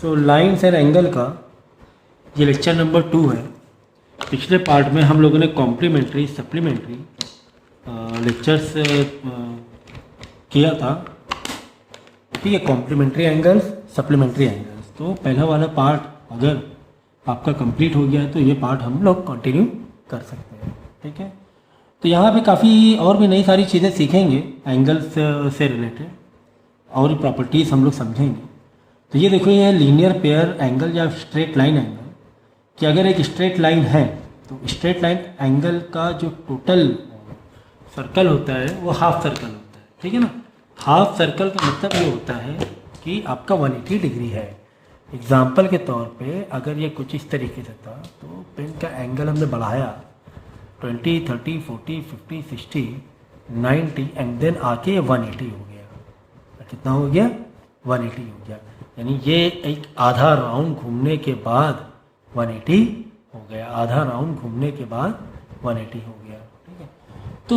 So lines and angle का ये lecture number 2 है। पिछले पार्ट में हम लोगों ने कॉम्प्लीमेंट्री सप्लीमेंट्री लेक्चर्स किया था। ठीक है, कॉम्प्लीमेंट्री एंगल्स सप्लीमेंट्री एंगल्स। तो पहला वाला पार्ट अगर आपका कंप्लीट हो गया है तो ये पार्ट हम लोग कंटिन्यू कर सकते हैं। ठीक है, तो यहाँ पे काफ़ी और भी नई सारी चीज़ें सीखेंगे एंगल्स से रिलेटेड और भी प्रॉपर्टीज़ हम लोग समझेंगे। तो ये देखो, ये लीनियर पेयर एंगल या स्ट्रेट लाइन एंगल कि अगर एक स्ट्रेट लाइन है तो स्ट्रेट लाइन एंगल का जो टोटल सर्कल होता है वो हाफ सर्कल होता है। ठीक है ना, हाफ सर्कल का मतलब ये होता है कि आपका 180 डिग्री है। एग्जाम्पल के तौर पे अगर ये कुछ इस तरीके से था तो पेन का एंगल हमने बढ़ाया 20, 30, 40, 50, 60, 90 एंड देन आके 180 हो गया। कितना हो गया? 180 हो गया। यानी ये एक आधा राउंड घूमने के बाद 180 हो गया। आधा राउंड घूमने के बाद 180 हो गया। ठीक है, तो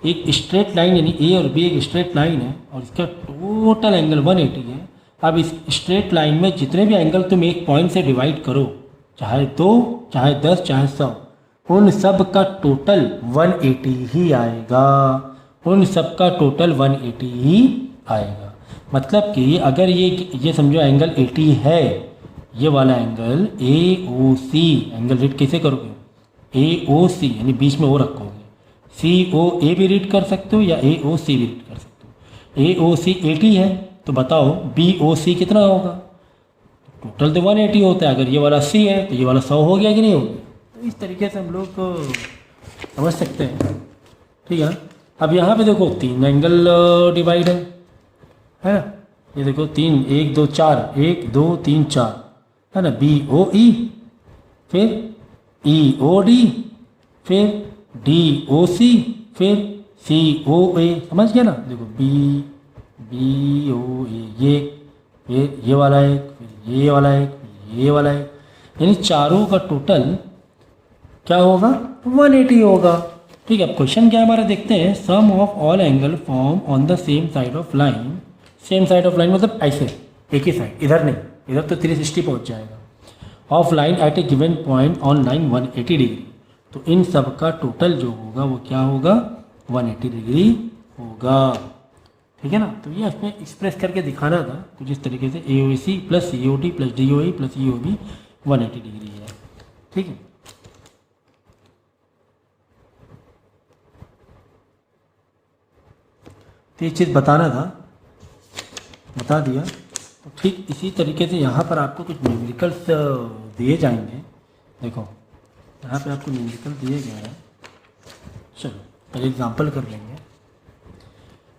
एक स्ट्रेट लाइन यानी ए और बी एक स्ट्रेट लाइन है और इसका टोटल एंगल 180 है। अब इस स्ट्रेट लाइन में जितने भी एंगल तुम एक पॉइंट से डिवाइड करो, चाहे 2, चाहे 10, चाहे 100, उन सब का टोटल 180 ही आएगा। उन सब का टोटल 180 ही आएगा। मतलब कि अगर ये समझो एंगल 80 है, ये वाला एंगल AOC एंगल रीड कैसे करोगे? AOC यानी बीच में वो रखोगे। COA भी रीड कर सकते हो या AOC भी रीड कर सकते हो। AOC 80 है तो बताओ BOC कितना होगा? टोटल तो 180 होता है। अगर ये वाला 80 है तो ये वाला 100 हो गया कि नहीं हो गया? तो इस तरीके से हम लोग समझ सकते हैं। ठीक है, अब यहाँ पे देखो 3 एंगल डिवाइड है ना। ये देखो 3, 1, 2, 4, 1, 2, 3, 4 है ना। BOE, फिर EOD, फिर DOC, फिर COA। समझ गया ना? देखो BOA ये वाला एक, फिर ये वाला एक, फिर ये वाला एक, यानी चारों का टोटल क्या होगा? 180 होगा। ठीक है, अब क्वेश्चन क्या है हमारा, देखते हैं। Sum of all angle form on the same side of line. Same side of line मतलब ऐसे एक ही साइड, इधर नहीं, इधर तो 360 पहुंच जाएगा। Of line at A given point on line 180 degree. तो इन सब का टोटल जो होगा वो क्या होगा? 180 डिग्री होगा। ठीक है ना, तो ये इसमें एक्सप्रेस करके दिखाना था कुछ इस तरीके से। AOC plus COD plus DOE plus EOB 180 degree है। ठीक है, तो ये चीज़ बताना था, बता दिया। तो ठीक इसी तरीके से यहाँ पर आपको कुछ न्यूमेरिकल्स दिए जाएंगे। देखो यहाँ पे आपको न्यूमेरिकल दिए गए हैं। चलो पहले एग्जांपल कर लेंगे।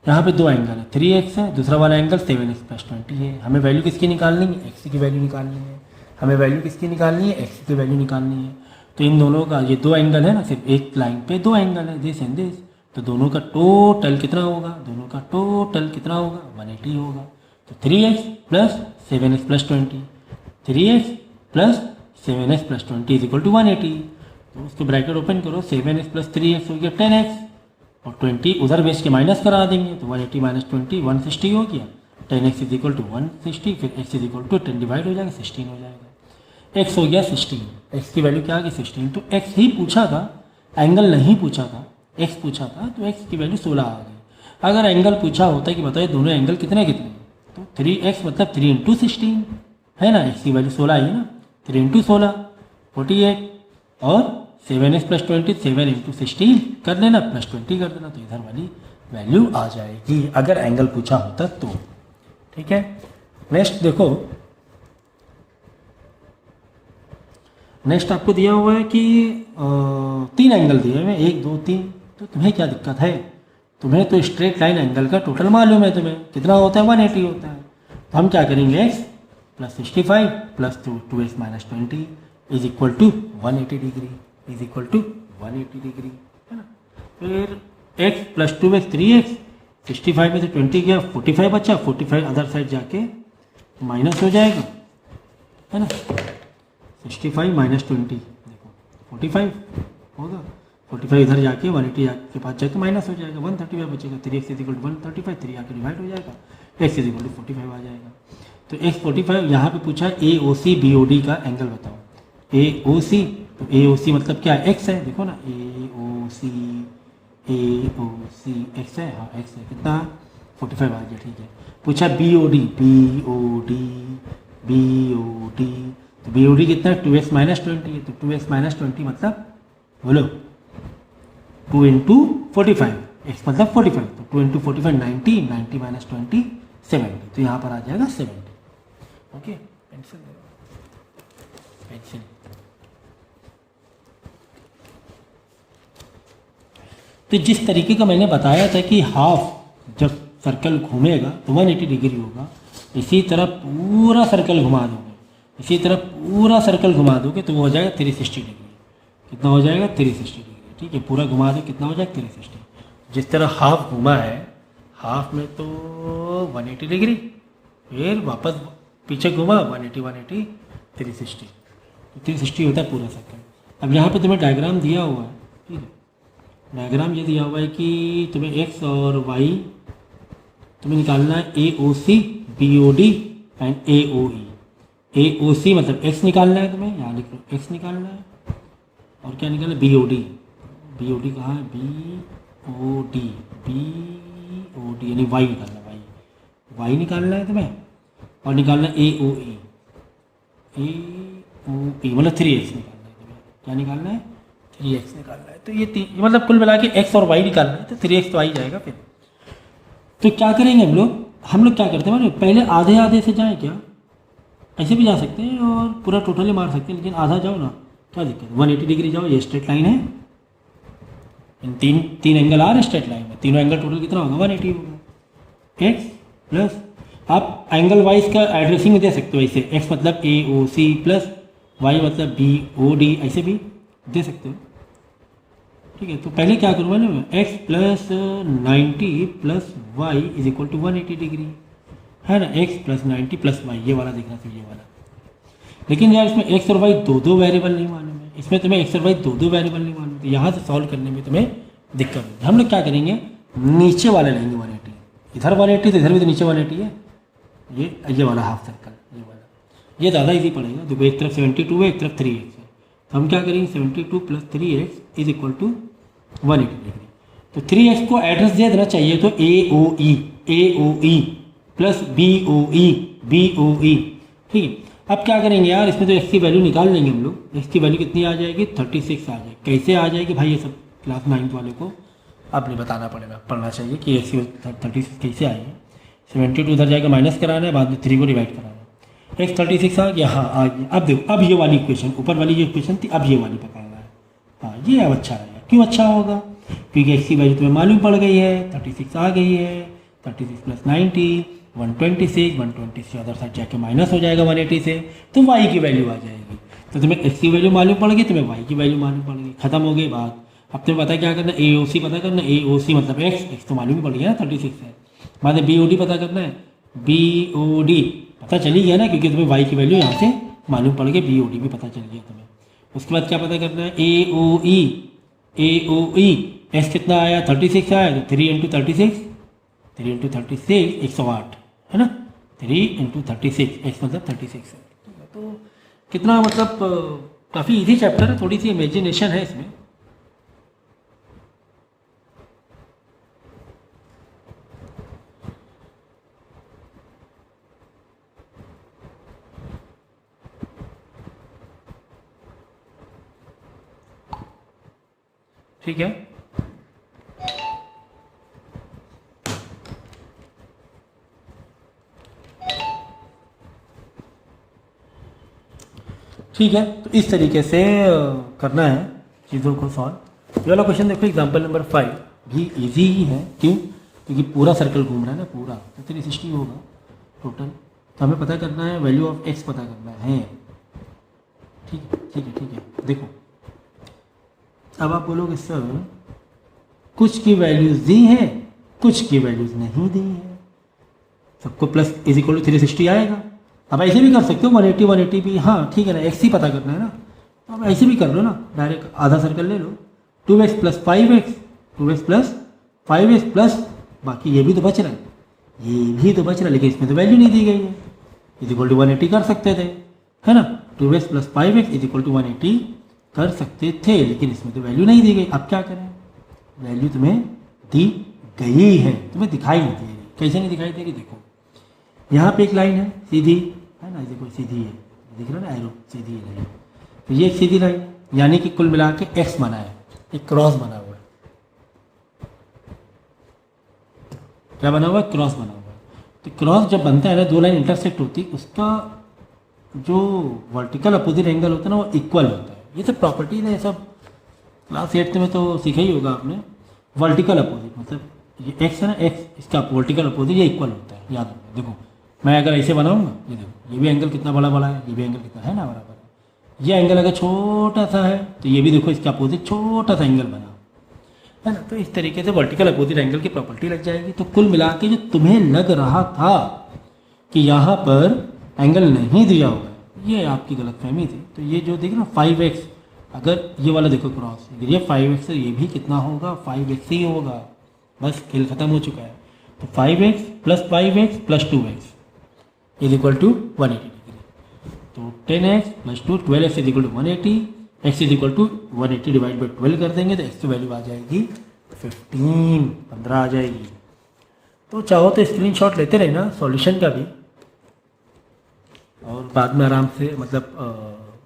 यहाँ पे 2 एंगल है, 3x है, दूसरा वाला एंगल 7x प्लस 20 है। हमें वैल्यू किसकी निकालनी है? x की वैल्यू निकालनी है। हमें वैल्यू किसकी निकालनी है? x की वैल्यू निकालनी है। तो इन दोनों का ये 2 एंगल है ना, सिर्फ एक लाइन पे 2 एंगल है, दिस एंड दिस। तो दोनों का टोटल कितना होगा? दोनों का टोटल कितना होगा? 180 होगा। तो 3x plus 7x plus 20, 3x plus 7x plus 20 is equal to 180। तो उसके ब्रैकेट ओपन करो, 7x प्लस 3x हो गया 10x और 20 उधर बेच के माइनस करा देंगे तो 180 माइनस 20 160 हो गया। 10x इज इक्वल टू 160, फिर x is equal to 10 divide हो जाएगा 16 हो जाएगा। x हो गया 16, x की वैल्यू क्या आ गई? 16। तो x ही पूछा था, एंगल नहीं पूछा था। x पूछा था तो x की वैल्यू 16 आ गई। अगर एंगल पूछा होता कि बताइए दोनों एंगल कितने कितने, तो 3x मतलब 3 इंटू 16 है ना। x की वैल्यू 16 आई ना, 3 इंटू 16 48 और 7x प्लस 20 7 इंटू 16 कर लेना, प्लस 20 कर देना, तो इधर वाली वैल्यू आ जाएगी अगर एंगल पूछा होता तो। ठीक है, नेक्स्ट देखो। नेक्स्ट आपको दिया हुआ है कि 3 एंगल दिए हुए, 1, 2, 3। तो तुम्हें क्या दिक्कत है? तुम्हें तो स्ट्रेट लाइन एंगल का टोटल मालूम है। तुम्हें कितना होता है? 180 होता है। तो हम क्या करेंगे? x plus 65 plus 2x minus 20 is equal to 180 degree, is equal to 180 degree है ना। फिर x प्लस 2x 3x, 65 में से 20 गया 45 बचा, 45 अदर साइड जाके माइनस हो जाएगा है ना। 65 माइनस 20 देखो 45 होगा, 45 इधर जाके 180 के पास जाके माइनस हो जाएगा, 135 बचेगा। 3x इज इक्वल टू 135, 3 आके डिवाइड हो जाएगा, x इज इक्वल टू 45 आ जाएगा। तो x45 यहाँ पे पूछा ए O C B O D का एंगल बताओ। ए ओ सी, तो ए ओ सी मतलब क्या है, x है, देखो ना ए ओ सी x है, हाँ x है, कितना 45 आ गया, ठीक है। पूछा बी ओ डी, तो बी ओ डी कितना है 2x माइनस 20 है, तो 2x माइनस 20 मतलब बोलो 2 इंटू 45, x मतलब 45, तो 2 इंटू 45 90, 90 माइनस 20 70, तो यहाँ पर आ जाएगा 70। Okay, pencil pencil. तो जिस तरीके का मैंने बताया था कि हाफ जब सर्कल घूमेगा तो 180 डिग्री होगा, इसी तरह पूरा सर्कल घुमा दोगे, तो वो हो जाएगा 360 डिग्री। कितना हो जाएगा 360 डिग्री, ठीक है, पूरा घुमा दो कितना हो जाएगा 360। जिस तरह हाफ घुमा है, हाफ में तो 180 डिग्री, फिर वापस पीछे घुमा 180 360, तो 360 होता है पूरा सर्कल। अब यहाँ पे तुम्हें डायग्राम दिया हुआ है, ठीक है, डायग्राम ये दिया हुआ है कि तुम्हें x और y तुम्हें निकालना है A O C B O D and A O E. A O C मतलब x निकालना है तुम्हें, यहाँ लिख लो x निकालना है, और क्या निकालना है B O D. B O D कहाँ है, बी ओ डी यानी y निकालना है, y निकालना है तुम्हें, और निकालना है ए ओ ई, मतलब 3x निकालना है तुम्हें। क्या निकालना है 3x निकालना है, तो ये मतलब कुल मिला के x और y निकालना है, तो 3x तो आ ही जाएगा फिर। तो क्या करेंगे हम लोग क्या करते हैं, पहले आधे आधे से जाएं क्या, ऐसे भी जा सकते हैं और पूरा टोटल ही मार सकते हैं, लेकिन आधा जाओ ना, क्या दिक्कत, 180 डिग्री जाओ, ये स्ट्रेट लाइन है, इन तीन एंगल आ रहे स्ट्रेट लाइन में, तीनों एंगल टोटल कितना होगा 180 होगा। x प्लस आप एंगल वाइज का एड्रेसिंग में दे सकते हो, ऐसे x मतलब ए ओ सी प्लस y मतलब बी ओ डी, ऐसे भी दे सकते हो, ठीक है। तो पहले क्या करूँगा ना, x plus 90 plus Y is equal to 180 degree है ना, x प्लस 90 प्लस वाई, ये वाला देखना चाहिए, ये वाला। लेकिन यार इसमें x और y दो वेरिएबल नहीं मालूम है, इसमें तुम्हें x और y दो वेरिएबल नहीं मालूम, तो यहाँ से सॉल्व करने में तुम्हें दिक्कत होगी। हम लोग क्या करेंगे, नीचे वाला लेंगे 180, इधर 180 तो इधर भी तो नीचे 180 है, ये वाला हाफ सर्कल, ये वाला, ये ज़्यादा इजी पड़ेगा। देखो एक तरफ 72 है, एक तरफ 3x है, तो हम क्या करेंगे 72 plus 3x is equal to 180 degree. तो 3x को एड्रेस दे देना चाहिए, तो ए O E plus B O ई, ठीक है। अब क्या करेंगे यार, इसमें तो x की वैल्यू निकाल लेंगे हम लोग, x की वैल्यू कितनी आ जाएगी 36 आ जाएगी। कैसे आ जाएगी भाई, ये सब क्लास 9th वाले को अब नहीं बताना पड़ेगा, पढ़ना चाहिए कि x की 36 कैसे आएगी। 72 उधर जाएगा माइनस कराना है, बाद में 3 को डिवाइड कराना है, x 36 आ गया, हाँ आ गया। अब देखो, अब ये वाली इक्वेशन, ऊपर वाली जो इक्वेशन थी, अब ये वाली पकड़ना है, हाँ ये अब अच्छा रहेगा। क्यों अच्छा होगा, क्योंकि x की वैल्यू तुम्हें मालूम पड़ गई है, 36 आ गई है, 36 प्लस 90 126 अदर साइड जाके माइनस हो जाएगा 180 से, तो y की वैल्यू आ जाएगी। तो तुम्हें x की वैल्यू मालूम पड़ गई, तुम्हें y की वैल्यू मालूम पड़ गई, खत्म हो गई बात। अब तुम्हें पता क्या करना, ए ओ सी पता करना, ए ओ सी मतलब x तो मालूम ही पड़ गया ना 36 है, बाद में बी ओ डी पता करना है, बी ओ डी पता चली गया ना, क्योंकि तुम्हें y की वैल्यू यहाँ से मालूम पड़ गई, बी ओ डी भी पता चल गया तुम्हें। उसके बाद क्या पता करना है, ए ओ ई x कितना आया 36 आया, तो 3 इंटू 36 108 है ना, 3 इंटू 36 x मतलब 36 है। तो कितना मतलब काफ़ी इजी चैप्टर है, थोड़ी सी इमेजिनेशन है इसमें। ठीक है, ठीक है। तो इस तरीके से करना है चीज़ों को सॉल्व। ये वाला क्वेश्चन देखो, एग्जांपल नंबर 5 भी इजी ही है, क्यों, क्योंकि पूरा सर्कल घूम रहा है ना, पूरा तो 360 होगा टोटल। तो हमें पता करना है वैल्यू ऑफ x पता करना है, ठीक है। देखो अब आप बोलोगे सर कुछ की वैल्यूज़ दी है, कुछ की वैल्यूज़ नहीं दी है, सबको प्लस इज इक्वल टू 360 आएगा। अब ऐसे भी कर सकते हो 180 भी, हाँ ठीक है ना, x ही पता करना है ना, तो अब ऐसे भी कर लो ना, डायरेक्ट आधा सर्कल ले लो, 2x प्लस 5x प्लस बाकी ये भी तो बच रहा है, लेकिन इसमें तो वैल्यू नहीं दी गई है, इज इक्वल टू 180 कर सकते थे, है ना। 2x plus 5x is equal to 180 कर सकते थे, लेकिन इसमें तो वैल्यू नहीं दी गई। अब क्या करें, वैल्यू तुम्हें दी गई है, तुम्हें दिखाई नहीं दे रही। कैसे नहीं दिखाई दे रही, देखो यहाँ पे एक लाइन है सीधी, है ना, कोई सीधी है, दिख रहा है ना एरो, सीधी है लाइन। तो ये एक सीधी लाइन, यानी कि कुल मिला के एक्स बना है, एक क्रॉस बना हुआ है। क्या बना हुआ है, क्रॉस बना हुआ है। तो क्रॉस जब बनता है ना, दो लाइन इंटरसेक्ट होती, उसका जो वर्टिकल अपोजिट एंगल होता है ना, वो इक्वल होता है। ये सब प्रॉपर्टीज है, सब क्लास 8 में तो सीखा ही होगा आपने। वर्टिकल अपोजिट मतलब ये एक्स है ना, एक्स इसका वर्टिकल अपोजिट ये इक्वल होता है, याद रखो। देखो मैं अगर ऐसे बनाऊंगा, ये देखो, ये भी एंगल कितना बड़ा बड़ा है, ये भी एंगल कितना है ना बराबर है। ये एंगल अगर छोटा सा है तो ये भी देखो इसका अपोजिट छोटा सा एंगल बना, है ना। तो इस तरीके से वर्टिकल अपोजिट एंगल की प्रॉपर्टी लग जाएगी। तो कुल मिला के जो तुम्हें लग रहा था कि यहाँ पर एंगल नहीं दिया हुआ है, ये आपकी गलतफहमी थी। तो ये जो देख ना 5x, अगर ये वाला देखो क्रॉस, अगर ये 5x है, ये भी कितना होगा, 5x ही होगा। बस खेल खत्म हो चुका है। तो 5x plus 5x plus 2x is equal to 180 degree. तो 10x plus 2 12x is equal to 180, x is equal to 180 divide by 12 कर देंगे तो x की वैल्यू आ जाएगी 15 आ जाएगी। तो चाहो तो स्क्रीनशॉट लेते रहना सॉल्यूशन का भी, और बाद में आराम से, मतलब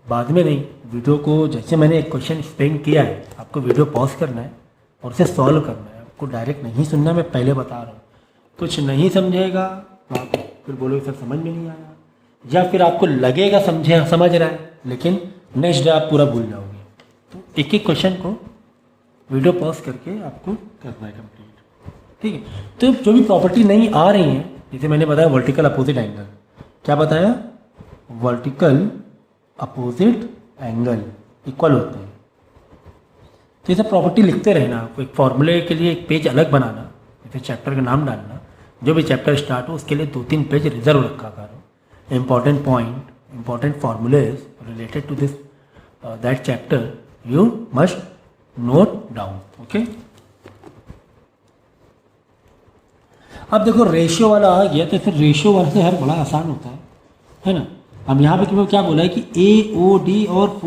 बाद में नहीं, वीडियो को जैसे मैंने एक क्वेश्चन एक्सप्लेन किया है, आपको वीडियो पॉज करना है और उसे सॉल्व करना है। आपको डायरेक्ट नहीं सुनना, मैं पहले बता रहा हूँ। कुछ नहीं समझेगा तो आप फिर बोलोगे सर समझ में नहीं आया, या फिर आपको लगेगा समझ रहा है, लेकिन नेक्स्ट डे आप पूरा भूल जाओगे। तो एक एक क्वेश्चन को वीडियो पॉज करके आपको करना है कंप्लीट, ठीक है। तो जो भी प्रॉपर्टी नहीं आ रही है, जैसे मैंने बताया वर्टिकल अपोजिट एंगल, क्या बताया, वर्टिकल अपोजिट एंगल इक्वल होते हैं। तो ये सब प्रॉपर्टी लिखते रहना। आपको एक फॉर्मूले के लिए एक पेज अलग बनाना, जैसे चैप्टर का नाम डालना, जो भी चैप्टर स्टार्ट हो उसके लिए 2-3 पेज रिजर्व रखा करो। Important point, important formulas related to this that chapter you must note down, okay. अब देखो रेशियो वाला आ गया, तो फिर रेशियो वाला से हर बड़ा आसान होता है ना। अब यहाँ पे क्या बोला है कि AOD और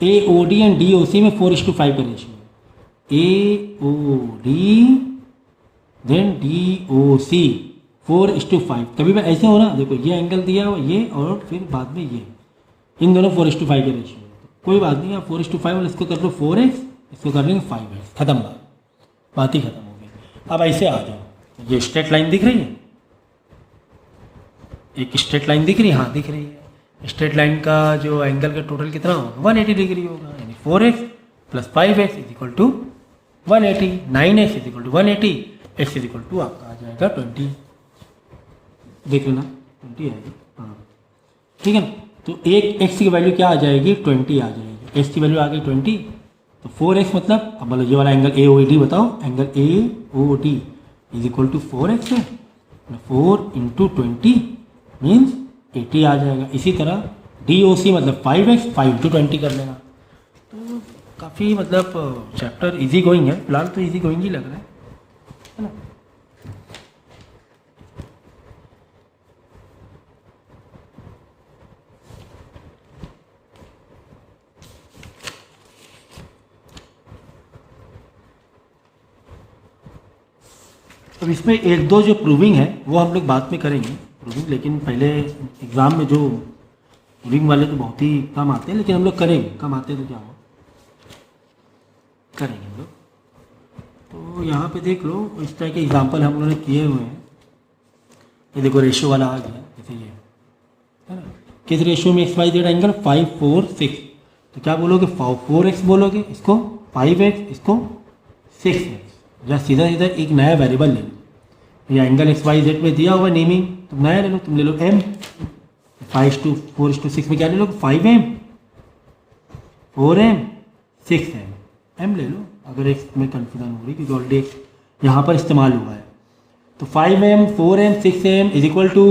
AOD एंड DOC में 4:5 का रेशियो है। AOD then DOC 4:5। कभी भी ऐसे हो ना, देखो ये एंगल दिया हुआ ये, और फिर बाद में ये, इन दोनों 4:5 का रेशियो है। तो कोई बात नहीं, आप 4:5 वाले इसको कर लो 4x, इसको कर लेंगे 5x, खत्म बात ही खत्म हो गई। अब ऐसे आ जाओ, ये स्ट्रेट लाइन दिख रही है, एक स्ट्रेट लाइन दिख रही है, हाँ दिख रही है। स्ट्रेट लाइन का जो एंगल का टोटल कितना होगा, 180 डिग्री होगा, यानी 4x plus 5x is equal to 180, 9x is equal to 180, x is equal to आपका आ जाएगा 20। देख लेना 20 आएगी, हाँ ठीक है ना। तो एक x की वैल्यू क्या आ जाएगी, 20 आ जाएगी। x की वैल्यू आ गई 20, तो 4x मतलब, अब बोलो ये वाला एंगल AOD बताओ, angle AOD is equal to 4x है, 4 इंटू 20 मीन्स 80 आ जाएगा। इसी तरह DOC मतलब 5x, 5 इंटू 20 कर लेना। तो काफ़ी मतलब चैप्टर इजी गोइंग है, फिलहाल तो इजी गोइंग ही लग रहा है ना। अब इसमें एक दो जो प्रूविंग है वो हम लोग बाद में करेंगे प्रूविंग, लेकिन पहले एग्ज़ाम में जो प्रूविंग वाले तो बहुत ही कम आते हैं, लेकिन हम लोग करेंगे, कम आते हैं तो क्या हो, करेंगे हम लोग। तो यहाँ पे देख लो, इस तरह के एग्जाम्पल हम लोगों ने किए हुए हैं। ये देखो रेशियो वाला आ गया, जैसे ये है ना, किस रेशियो में XYZ एंगल 5, 4, 6, तो क्या बोलोगे, 4x बोलोगे, इसको 5x, इसको 6x, या सीधा सीधा एक नया वेरिएबल ले लो। ये एंगल XYZ में दिया हुआ नेमिंग, तुम नया ले लो, तुम ले लो m, 5:4:6 में क्या ले लो, 5m, 4m, 6m, m ले लो अगर x में कन्फ्यूजन हो रही, क्योंकि ऑलरेडी यहाँ पर इस्तेमाल हुआ है। तो 5m, 4m, 6m is equal to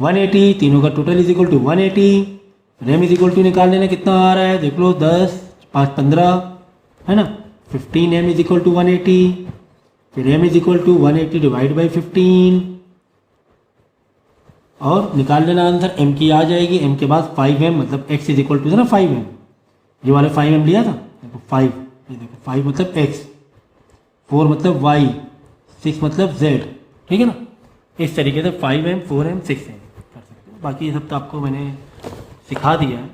180, तीनों का total is equal to 180। m is equal to निकाल लेना, कितना आ रहा है देख लो, 10, 5, 15 है ना, 15m इज इक्वल टू 180, फिर m is equal to 180 divide by 15, और निकाल लेना आंसर, m की आ जाएगी, m के बाद 5m मतलब x इज इक्वल टू था ना 5m, ये वाले 5m लिया था, देखो 5, ये देखो 5 मतलब x, 4 मतलब y, 6 मतलब z, ठीक है ना। इस तरीके से 5m 4m 6m कर सकते हो। बाकी ये सब तो आपको मैंने सिखा दिया है।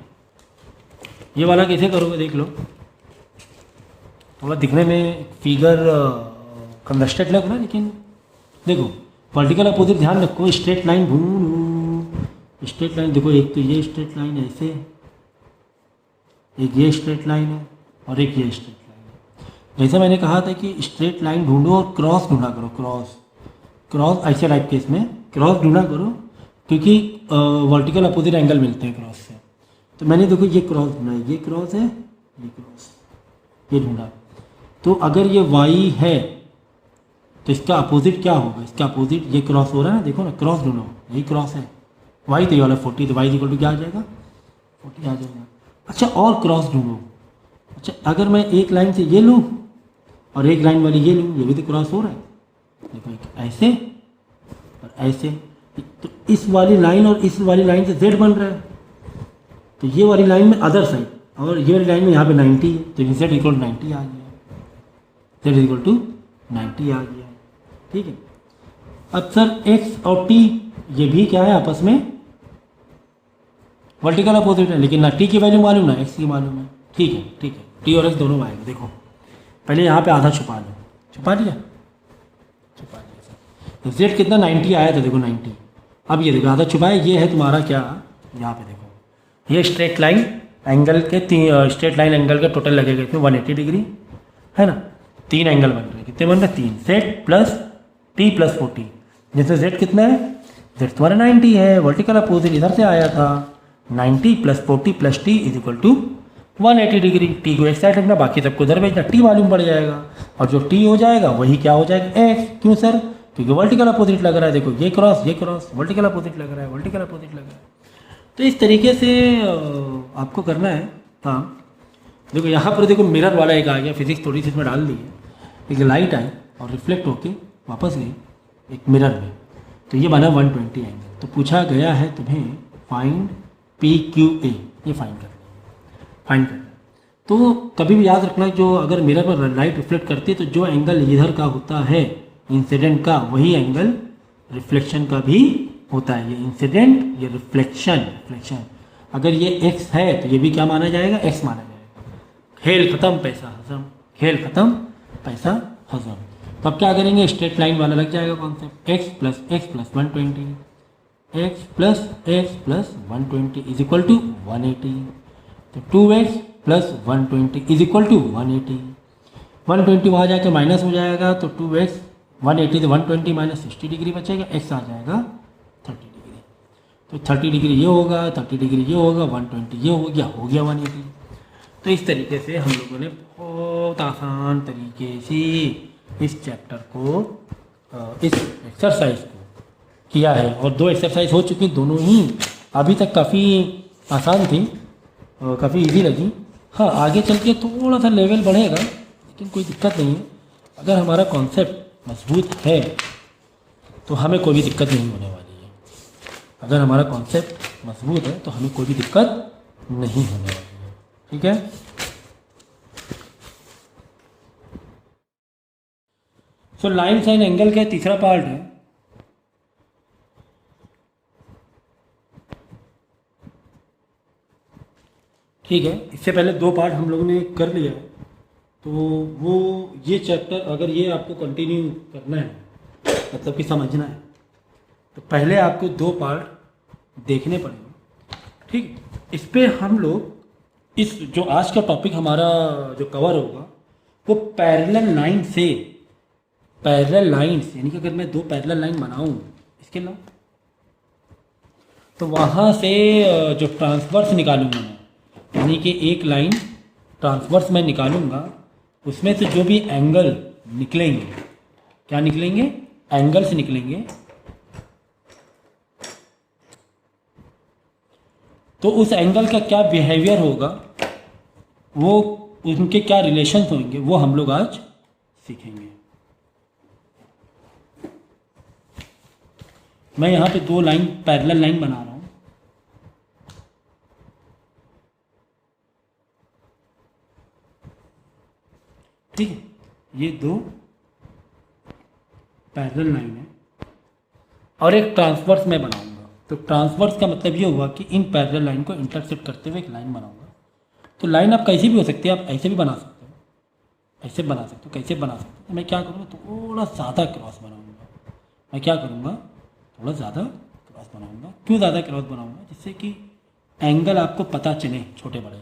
ये वाला कैसे करोगे देख लो, थोड़ा दिखने में फिगर कंजस्टेड लग रहा है, लेकिन देखो वर्टिकल अपोजिट ध्यान रखो, स्ट्रेट लाइन ढूंढो, स्ट्रेट लाइन देखो, एक तो ये स्ट्रेट लाइन है ऐसे, एक ये स्ट्रेट लाइन है और एक ये स्ट्रेट लाइन है। जैसे मैंने कहा था कि स्ट्रेट लाइन ढूंढो और क्रॉस ढूंढा करो, क्रॉस ऐसे टाइप के इसमें क्रॉस ढूंढा करो, क्योंकि वर्टिकल अपोजिट एंगल मिलते हैं क्रॉस से। तो मैंने देखो ये क्रॉस ढूंढा है, ये क्रॉस है, ये क्रॉस, ये ढूंढा। तो अगर ये y है तो इसका अपोजिट क्या होगा, इसका अपोजिट ये क्रॉस हो रहा है ना, देखो ना क्रॉस ढूंढो, यही क्रॉस है y, तो ये वाला 40, तो y इक्वल टू क्या आ जाएगा 40 आ जाएगा। अच्छा और क्रॉस ढूंढो, अच्छा अगर मैं एक लाइन से ये लूँ और एक लाइन वाली ये लूँ, ये भी तो क्रॉस हो रहा है, देखो एक ऐसे और ऐसे, तो इस वाली लाइन और इस वाली लाइन से z बन रहा है, तो ये वाली लाइन में अदर साइड और ये वाली लाइन में यहाँ पे 90 है, तो z इक्वल 90 आ गया, z इक्वल टू 90 आ गया, ठीक है। अब सर x और t ये भी क्या है आपस में वर्टिकल अपोजिट है, लेकिन ना t की वैल्यू मालूम ना x की मालूम है, ठीक है ठीक है, t और x दोनों आएंगे। देखो पहले यहाँ पे आधा छुपा लो, छुपा लिया सर, तो z कितना 90 आया था, देखो 90। अब ये देखो आधा छुपाया, ये है तुम्हारा क्या, यहाँ पे देखो ये स्ट्रेट लाइन एंगल के स्ट्रेट लाइन एंगल के टोटल लगेगा इसमें 180 डिग्री है ना, 3 एंगल बन रहे हैं, कितने बन रहे हैं 3, z प्लस t प्लस 40, जैसे z कितना है, z तुम्हारा 90 है, वर्टिकल अपोजिट इधर से आया था, 90 plus 40 plus t is equal to 180 degree. t को एक साइड रखना, बाकी सबको उधर भेजना, t मालूम पड़ जाएगा, और जो t हो जाएगा वही क्या हो जाएगा x, क्यों सर, क्योंकि वर्टिकल अपोजिट लग रहा है, देखो ये क्रॉस वर्टिकल अपोजिट लग रहा है, वर्टिकल अपोजिट लग रहा है। तो इस तरीके से आपको करना है काम। देखो यहाँ पर देखो मिरर वाला एक आ गया, फिजिक्स थोड़ी सी इसमें डाल दी है, एक लाइट आई और रिफ्लेक्ट होके वापस गई एक मिरर में, तो ये बना 120 एंगल। तो पूछा गया है तुम्हें फाइंड PQA, ये फाइंड करना। तो कभी भी याद रखना, जो अगर मिरर पर लाइट रिफ्लेक्ट करती है तो जो एंगल इधर का होता है इंसिडेंट का, वही एंगल रिफ्लेक्शन का भी होता है। ये इंसिडेंट, ये रिफ्लेक्शन। अगर ये x है तो ये भी क्या माना जाएगा, x माना जाएगा। खेल खत्म पैसा हजम, खेल खत्म पैसा हजम। तो अब क्या करेंगे, स्ट्रेट लाइन वाला लग जाएगा concept, x plus 120, x plus 120 is equal to 180, तो 2x plus 120 is equal to 180, 120 वहाँ जाकर माइनस हो जाएगा, तो 2x 180 से 120 माइनस 60 डिग्री बचेगा, x आ जाएगा 30 डिग्री। तो 30 डिग्री ये होगा, 30 डिग्री ये होगा, 120 ये हो गया 180। तो इस तरीके से हम लोगों ने बहुत आसान तरीके से इस चैप्टर को, इस एक्सरसाइज को किया है, और 2 एक्सरसाइज हो चुकी, दोनों ही अभी तक काफ़ी आसान थी, काफ़ी इजी लगी। हाँ आगे चल के थोड़ा सा लेवल बढ़ेगा, लेकिन कोई दिक्कत नहीं है। अगर हमारा कॉन्सेप्ट मजबूत है तो हमें कोई भी दिक्कत नहीं होने वाली है। अगर हमारा कॉन्सेप्ट मजबूत है तो हमें कोई भी दिक्कत नहीं होने वाली है, ठीक है। सो लाइन साइन एंगल का तीसरा पार्ट है, ठीक है। इससे पहले 2 पार्ट हम लोगों ने कर लिया है, तो वो ये चैप्टर अगर ये आपको कंटिन्यू करना है, मतलब कि समझना है, तो पहले आपको 2 पार्ट देखने पड़ेंगे, ठीक। इस पर हम लोग, इस जो आज का टॉपिक हमारा जो कवर होगा वो पैरेलल लाइन से, यानी कि अगर मैं 2 पैरेलल लाइन बनाऊँ इसके अलावा, तो वहाँ से जो ट्रांसवर्स निकालूंगा मैं, यानी कि एक लाइन ट्रांसवर्स मैं निकालूंगा, उसमें से जो भी एंगल निकलेंगे, क्या निकलेंगे, एंगल्स निकलेंगे, तो उस एंगल का क्या बिहेवियर होगा, वो उनके क्या रिलेशंस होंगे, वो हम लोग आज सीखेंगे। मैं यहाँ पे दो लाइन पैरेलल लाइन बना रहा हूँ। ठीक है, ये दो पैरेलल लाइन है और एक ट्रांसवर्स मैं बनाऊंगा। तो ट्रांसवर्स का मतलब ये हुआ कि इन पैरेलल लाइन को इंटरसेक्ट करते हुए एक लाइन बनाऊंगा। तो लाइन आप कैसी भी हो सकती है, आप ऐसे भी बना सकते हो, ऐसे बना सकते हो, कैसे बना सकते हो। तो मैं क्या करूँगा, थोड़ा ज़्यादा क्रॉस बनाऊंगा। मैं क्या करूँगा, थोड़ा ज़्यादा क्रॉस बनाऊंगा। क्यों ज़्यादा क्रॉस बनाऊंगा, जिससे कि एंगल आपको पता चले छोटे बड़े।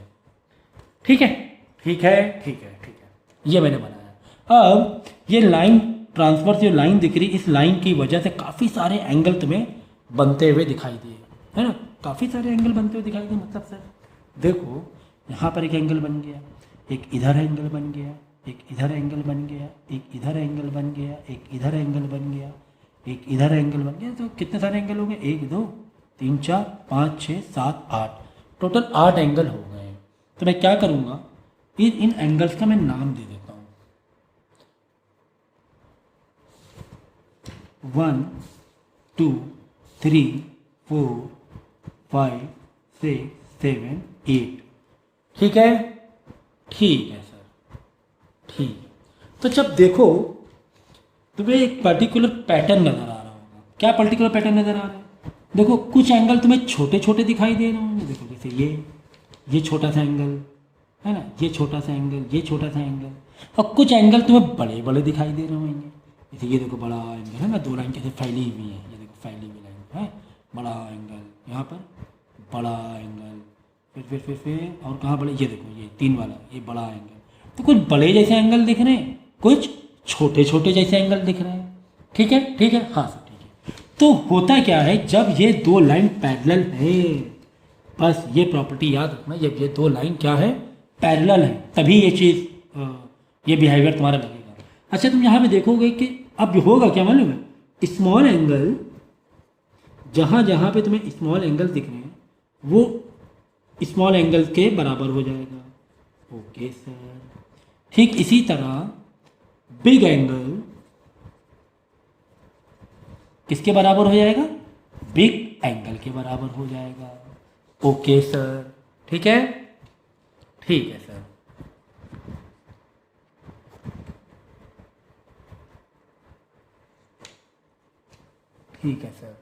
ठीक है, ठीक है, ठीक है, ठीक है, ये मैंने बनाया। अब ये लाइन ट्रांसफर जो लाइन दिख रही, इस लाइन की वजह से काफ़ी सारे एंगल तुम्हें बनते हुए दिखाई दिए, है ना। काफ़ी सारे एंगल बनते हुए दिखाई दिए, मतलब सर देखो यहाँ पर एक एंगल बन गया, एक इधर एंगल बन गया, एक इधर एंगल बन गया, एक इधर एंगल बन गया, एक इधर एंगल बन गया, एक इधर एंगल बन गया। तो कितने सारे एंगल हो गए, 1 2 3 4 5 6 7 8, टोटल 8 एंगल हो गए। तो मैं क्या करूँगा, इन एंगल्स का मैं नाम दे देता हूँ। 1 2 3 4 5 6 7 8। ठीक है, ठीक है सर, ठीक। तो जब देखो तुम्हें एक पर्टिकुलर पैटर्न नज़र आ रहा होगा। क्या पर्टिकुलर पैटर्न नज़र आ रहा है, देखो कुछ एंगल तुम्हें छोटे छोटे दिखाई दे रहे होंगे। देखो जैसे ये छोटा सा एंगल है ना, ये छोटा सा एंगल, ये छोटा सा एंगल, और कुछ एंगल तुम्हें बड़े बड़े दिखाई दे रहे होंगे। जैसे ये देखो बड़ा एंगल है ना, दो लाइन कैसे फैली हुई है, ये देखो फैली हुई लाइन है, बड़ा एंगल यहाँ पर, बड़ा एंगल, फिर और कहाँ बड़े, ये देखो ये 3 वाला, ये बड़ा एंगल। तो कुछ बड़े जैसे एंगल दिख रहे हैं, कुछ छोटे छोटे जैसे एंगल दिख रहे हैं। ठीक है, ठीक है, हाँ सर ठीक है। तो होता क्या है, जब ये दो लाइन पैरेलल है, बस ये प्रॉपर्टी याद रखना, जब ये दो लाइन क्या है, पैरेलल है, तभी ये चीज़ ये बिहेवियर तुम्हारा लगेगा। अच्छा तुम यहाँ पे देखोगे कि अब होगा क्या मालूम है, स्मॉल एंगल जहाँ जहाँ पे तुम्हें स्मॉल एंगल दिख रहे हैं वो स्मॉल एंगल के बराबर हो जाएगा। ओके सर, ठीक इसी तरह बिग एंगल किसके बराबर हो जाएगा, बिग एंगल के बराबर हो जाएगा। ओके सर, ठीक है, ठीक है सर। ठीक है सर,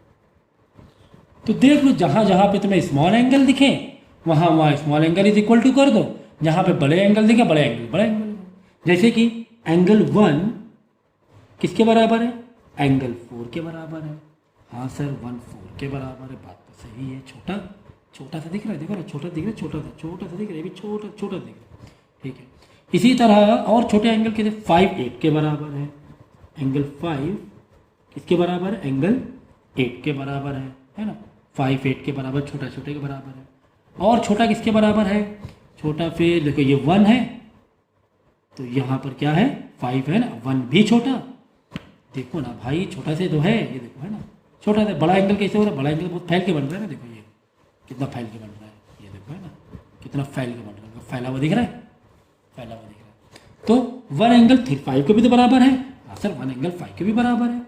तो देख लो जहां जहां पे तुम्हें स्मॉल एंगल दिखे वहां वहां small angle is equal to कर दो, जहां पे बड़े एंगल दिखे बड़े एंगल बड़े एंगल। जैसे कि एंगल 1 किसके बराबर है, एंगल 4 के बराबर है। हाँ सर 1 4 के बराबर है, बात तो सही है। छोटा छोटा सा दिख रहा है, देखो ना छोटा दिख रहा है, छोटा सा दिख रहा है, भी छोटा छोटा दिख रहा है। ठीक है, इसी तरह और छोटे एंगल के 5 8 के बराबर है। एंगल 5 किसके बराबर है, एंगल 8 के बराबर है ना। 5 8 के बराबर, छोटा छोटे के बराबर है। और छोटा किसके बराबर है, छोटा फिर देखो ये 1 है, तो यहाँ पर क्या है 5 है ना, 1 भी छोटा। देखो ना भाई छोटा से तो है, ये देखो है ना छोटा सा। बड़ा एंगल कैसे हो रहा है, बड़ा एंगल बहुत फैल के बन रहा है ना, देखो ये कितना फैल के बन रहा है, ये देखो है ना कितना फैल के बन रहा है, फैला हुआ दिख रहा है, फैला हुआ दिख रहा है। तो 1 एंगल 5 के भी तो बराबर है। हाँ सर 1 एंगल 5 के भी बराबर है,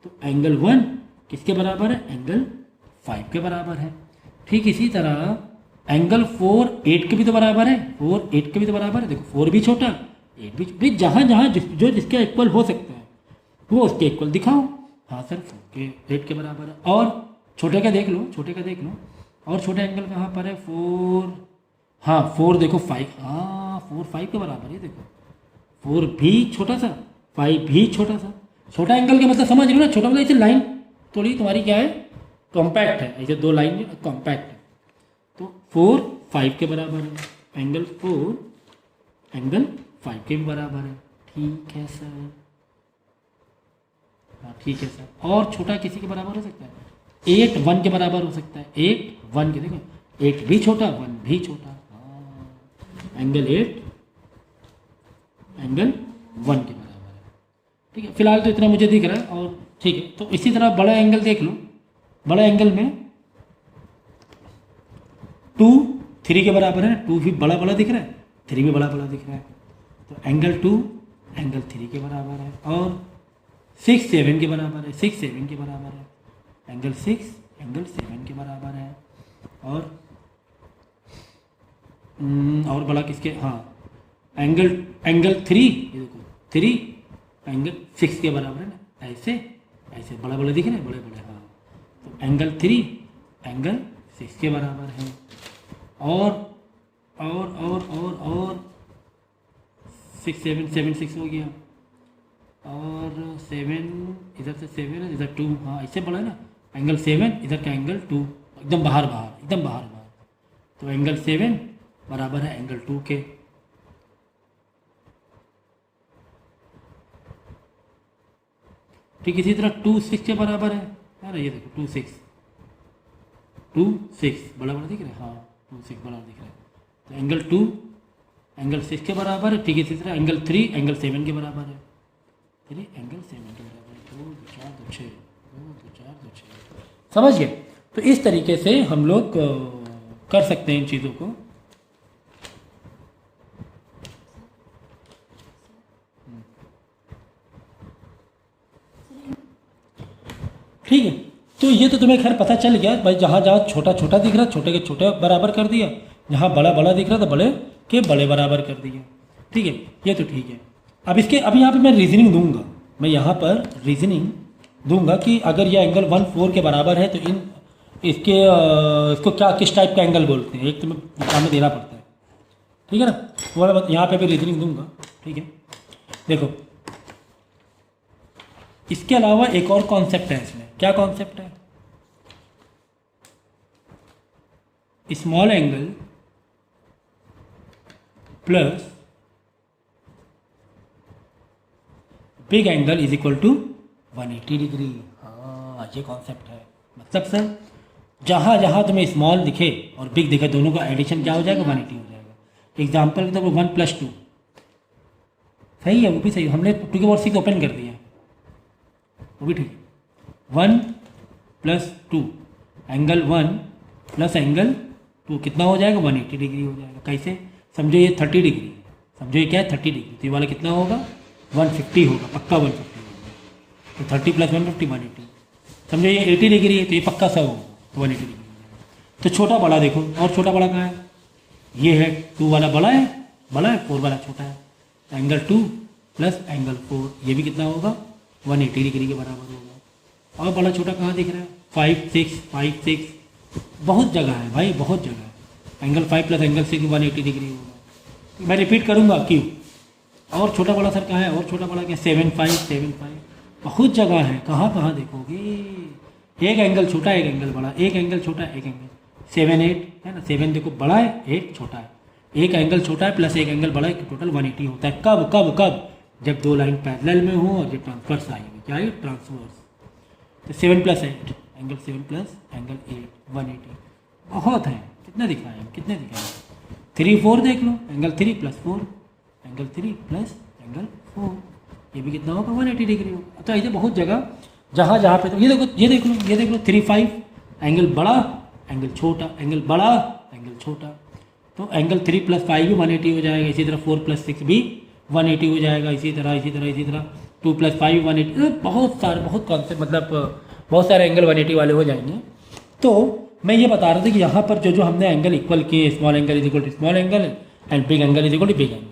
तो एंगल 1 किसके बराबर है, एंगल 5 के बराबर है। ठीक इसी तरह एंगल 4 8 के भी तो बराबर है, 4 8 के भी तो बराबर है। देखो 4 भी छोटा 8 भी जहाँ जहाँ जो जिसके इक्वल हो सकता है वो उसके इक्वल दिखाओ। हाँ सर 4 के 8 के बराबर है। और छोटे का देख लो, छोटे का देख लो, और छोटे एंगल कहाँ पर है, 4, हाँ 4 देखो 5, हाँ 4 5 के बराबर है। देखो 4 भी छोटा सा, 5 भी छोटा सा। छोटा एंगल के मतलब समझ लो ना, छोटा मतलब ऐसे लाइन थोड़ी तुम्हारी क्या है, कॉम्पैक्ट है, ऐसे दो लाइन कॉम्पैक्ट है। तो 4 5 के बराबर है, एंगल 4 एंगल 5 के भी बराबर है। ठीक है सर, हाँ ठीक है सर। और छोटा किसी के बराबर हो सकता है, 8 1 के बराबर हो सकता है, 8 1 के, देखो 8 भी छोटा 1 भी छोटा। हाँ एंगल 8 एंगल 1 के बराबर है। ठीक है, फिलहाल तो इतना मुझे दिख रहा है। और ठीक है, तो इसी तरह बड़ा एंगल देख लो, बड़ा एंगल में 2 3 के बराबर है, 2 भी बड़ा बड़ा दिख रहा है, 3 भी बड़ा बड़ा दिख रहा है। तो एंगल 2 एंगल 3 के बराबर है। और 6 7 के बराबर है, 6 7 के बराबर है। एंगल 6 एंगल 7 के बराबर है। और बड़ा किसके, हाँ एंगल 3, ये देखो 3 एंगल 6 के बराबर है ना, ऐसे ऐसे बड़ा बड़ा दिख रहे हैं, बड़े बड़े, हाँ। तो एंगल 3 एंगल 6 के बराबर है। और 6 7 7 6 हो गया, और 7 इधर से 7 है, इधर 2, हाँ इससे बड़ा है ना, एंगल 7 इधर का एंगल 2, एकदम बाहर एकदम बाहर। तो एंगल 7 बराबर है एंगल 2 के। ठीक, इसी तरह 2 6 के बराबर है ना, ये देखो 2 6 बड़ा बड़ा दिख रहा है, हाँ 2 6 बड़ा दिख रहा है। तो एंगल 2 एंगल 6 के बराबर है। ठीक है, इसी तरह एंगल 3 एंगल 7 के बराबर है। 3 एंगल 7 के बराबर है, 2 2 4 2 6, 2 2 4 2 6। समझ गए? तो इस तरीके से हम लोग कर सकते हैं इन चीज़ों को। ठीक है, तो ये तो तुम्हें खैर पता चल गया भाई, जहाँ जहाँ छोटा छोटा दिख रहा छोटे के छोटे बराबर कर दिया, जहाँ बड़ा बड़ा दिख रहा था बड़े के बड़े बराबर कर दिया। ठीक है, ये तो ठीक है। अब यहाँ पे मैं रीजनिंग दूंगा, मैं यहाँ पर रीजनिंग दूंगा कि अगर ये एंगल 1 4 के बराबर है तो इसको क्या किस टाइप का एंगल बोलते हैं, एक तो मैं एग्जाम में देना पड़ता है। ठीक है ना, वो यहाँ पे भी रीजनिंग दूंगा। ठीक है, देखो इसके अलावा एक और कॉन्सेप्ट है इसमें। क्या कॉन्सेप्ट है? Small angle plus big angle is equal to 180 degree. हाँ, ये कॉन्सेप्ट है। मतलब सर जहाँ जहाँ तुम्हें स्मॉल दिखे और बिग दिखे, दोनों का एडिशन क्या हो जाएगा? 180 हो जाएगा। एग्जाम्पल के तौर पर 1 + 2 सही है, वो भी सही है। हमने 2 की पावर 6 ओपन कर दिया, वो भी ठीक है। 1 + 2 एंगल 1 प्लस एंगल 2 कितना हो जाएगा? 180 डिग्री हो जाएगा। कैसे? समझो ये 30 डिग्री है, समझो ये क्या है 30 डिग्री, तो ये वाला कितना होगा? 150 होगा, पक्का 150 होगा। तो 30 + 150 180। समझो ये 80 डिग्री है, तो ये पक्का 100 होगा, तो 180 डिग्री हो जाएगा। तो छोटा बड़ा देखो, और छोटा बड़ा कहाँ है? ये है 2 वाला बड़ा है, 4 वाला छोटा है। एंगल 2 प्लस एंगल 4, ये भी कितना होगा? 180 डिग्री के बराबर होगा। और बड़ा छोटा कहाँ दिख रहा है? 5 6 बहुत जगह है भाई, बहुत जगह है। एंगल 5 प्लस एंगल 6 180 डिग्री होगा। मैं रिपीट करूँगा क्यों। और छोटा बड़ा सर कहाँ है? और छोटा बड़ा क्या? 7 5 बहुत जगह है। कहाँ कहाँ देखोगे? एक एंगल छोटा एक एंगल बड़ा, एक एंगल छोटा एक एंगल 7 8 है ना। 7 देखो बड़ा है, 8 छोटा है। एक एंगल छोटा है प्लस एक एंगल बड़ा है, टोटल 180 होता है। कब कब कब? जब दो लाइन पैरेलल में हो और जब ट्रांसवर्स आएगी। क्या है? ट्रांसवर्स। तो 7 + 8 एंगल 7 प्लस एंगल 8 180 बहुत है। कितने दिखाए? 3 4 देख लो, एंगल 3 + 4 एंगल 3 प्लस एंगल 4, ये भी कितना होगा? 180 डिग्री होगा। तो ऐसे बहुत जगह जहाँ जहाँ पे, तो ये देख लो 3 5 एंगल बड़ा एंगल छोटा, एंगल बड़ा एंगल छोटा, तो एंगल 3 + 5 भी 180 हो जाएगा। इसी तरह 4 + 6 भी 180 हो जाएगा। इसी तरह 2 + 5 भी 180। बहुत कॉन्सेप्ट, मतलब बहुत सारे एंगल 180 वाले हो जाएंगे। तो मैं ये बता रहा था कि यहाँ पर जो हमने एंगल इक्वल किए, small angle is equal to small angle and big angle is equal to big angle.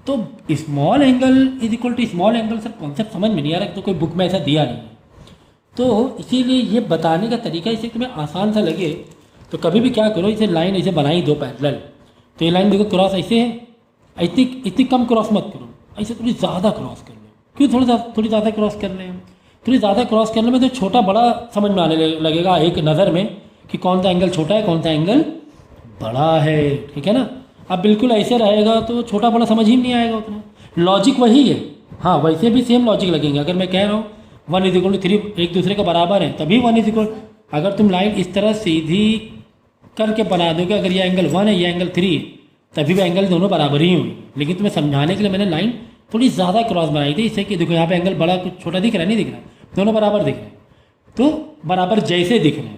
तो small angle is equal to small angle, sir concept समझ में नहीं आ रहा, तो कोई बुक में ऐसा दिया नहीं है। तो इसीलिए ये बताने का तरीका, इसे तुम्हें आसान सा लगे तो कभी भी क्या करो, इसे लाइन ऐसे बनाई दो पैरेलल। तो ये लाइन देखो क्रॉस ऐसे है, इतनी कम क्रॉस मत करो, ऐसे थोड़ी ज़्यादा क्रॉस कर लो। क्यों थोड़ी ज़्यादा क्रॉस कर रहे हैं? थोड़ी ज़्यादा क्रॉस करने में तो छोटा बड़ा समझ में आने लगेगा एक नज़र में कि कौन सा एंगल छोटा है कौन सा एंगल बड़ा है। ठीक है ना। अब बिल्कुल ऐसे रहेगा तो छोटा बड़ा समझ ही नहीं आएगा उतना। लॉजिक वही है, हाँ वैसे भी सेम लॉजिक लगेंगे। अगर मैं कह रहा हूँ 1 = 3 एक दूसरे के बराबर है, तभी 1 = अगर तुम लाइन इस तरह सीधी करके बना दोगे, अगर ये एंगल 1 है ये एंगल 3 है, तभी भी एंगल दोनों बराबर ही होंगे। लेकिन तुम्हें समझाने के लिए मैंने लाइन थोड़ी ज़्यादा क्रॉस बनाई थी, इससे कि देखो यहाँ पे एंगल बड़ा कुछ छोटा दिख रहा है, नहीं दिख रहा है, दोनों बराबर दिख रहे हैं, तो बराबर जैसे दिख रहे हैं।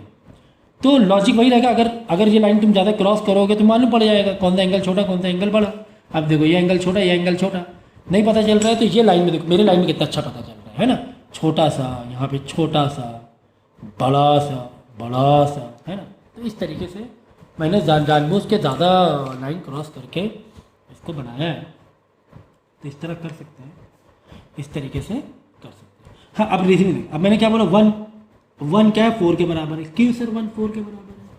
तो लॉजिक वही रहेगा। अगर ये लाइन तुम ज़्यादा क्रॉस करोगे तो मालूम पड़ जाएगा कौन सा एंगल छोटा कौन सा एंगल बड़ा। अब देखो ये एंगल छोटा ये एंगल छोटा, नहीं पता चल रहा है तो ये लाइन में देखो, मेरी लाइन में कितना अच्छा पता चल रहा है ना। छोटा सा यहाँ पे छोटा सा, बड़ा सा, है ना। तो इस तरीके से मैंने जानबूझ के ज़्यादा लाइन क्रॉस करके इसको बनाया है। तो इस तरह कर सकते हैं, इस तरीके से कर सकते हैं। हाँ, अब रीजनिंग, अब मैंने क्या बोला, वन क्या है, 4 के बराबर है। क्यों सर 1 4 के बराबर है?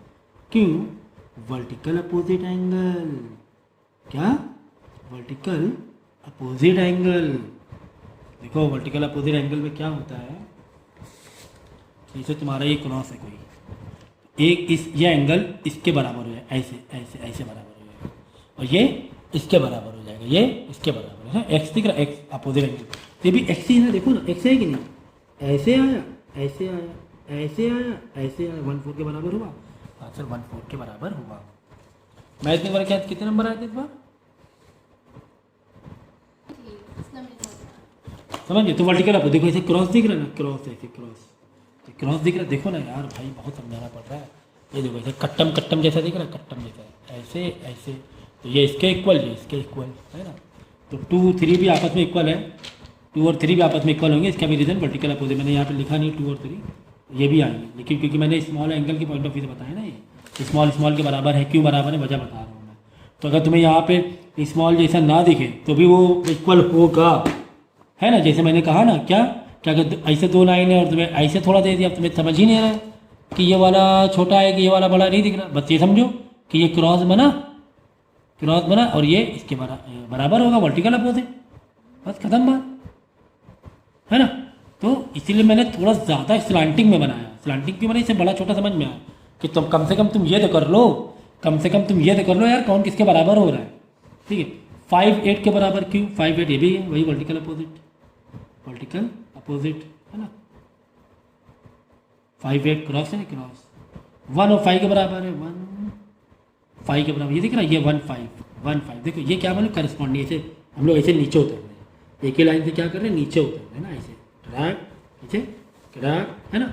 क्यों? Vertical opposite angle. क्या? Vertical opposite angle. देखो वर्टिकल अपोजिट एंगल में क्या होता है, जैसे तुम्हारा ये क्रॉस है कोई, एक ये एंगल इसके बराबर हो जाए, ऐसे ऐसे ऐसे बराबर हो जाएगा, और ये इसके बराबर हो जाएगा, ये इसके बराबर है। एक्स दिख रहा है, एक्स अपोजिट एंगल, ये भी एक्स ही है ना, देखो ना एक्स है कि नहीं, ऐसे आया ऐसे आया ऐसे आया ऐसे आया, 1 4 के बराबर हुआ। आंसर 1 4 के बराबर हुआ। मैथ में क्या कितने नंबर आए थे इस बार, समझिए। तो वर्टिकल अपोजिट, देखो ऐसे क्रॉस दिख रहा है ना, क्रॉस ऐसे क्रॉस दिख रहा है, देखो ना यार भाई बहुत समझाना पड़ रहा है। ये देखो ऐसे कट्टम कट्टम जैसा दिख रहा है, कट्टम जैसा ऐसे ऐसे, तो ये इसके इक्वल, ये इसके इक्वल है ना। तो 2 3 भी आपस में इक्वल है, 2 और 3 भी आपस में इक्वल होंगे। इसका भी रीज़न वर्टिकल अपोजिट, मैंने यहाँ पे लिखा नहीं 2 और 3 ये भी आएंगे, लेकिन क्योंकि मैंने स्मॉल एंगल के पॉइंट ऑफ व्यू से बताया ना, ये स्मॉल के बराबर है, क्यों बराबर है वजह बता रहा हूँ मैं। तो अगर तुम्हें यहाँ पे स्मॉल जैसा ना दिखे तो भी वो इक्वल होगा, है ना। जैसे मैंने कहा ना, क्या क्या अगर ऐसे 2 लाइन है और तुम्हें ऐसे थोड़ा दे दिया, तुम्हें समझ ही नहीं आ रहा है कि ये वाला छोटा है कि ये वाला बड़ा, नहीं दिख रहा, बस ये समझो कि ये क्रॉस बना और ये इसके बराबर होगा, वर्टिकल अपोजिट, बस खत्म बात, है ना। तो इसीलिए मैंने थोड़ा ज़्यादा स्लांटिंग में बनाया। स्लांटिंग क्यों बनाया, इसे बड़ा छोटा समझ में आया कि तुम कम से कम तुम ये तो कर लो, कम से कम तुम ये तो कर लो यार, कौन किसके बराबर हो रहा है, ठीक है। 5 8 के बराबर क्यों, 5 8 ये भी है, वही वर्टिकल अपोजिट है ना। 5 8 क्रॉस है, क्रॉस 1 और 5 के बराबर है, 1 5 के बराबर, ये दिख रहा है, ये 1 5 देखो ये क्या मतलब करस्पॉन्डिंग, ऐसे हम लोग ऐसे नीचे उतर रहे हैं, एक ही लाइन से क्या कर रहे हैं, नीचे उतर रहे हैं ना, ऐसे ड्रैग नीचे ड्रैग, है ना।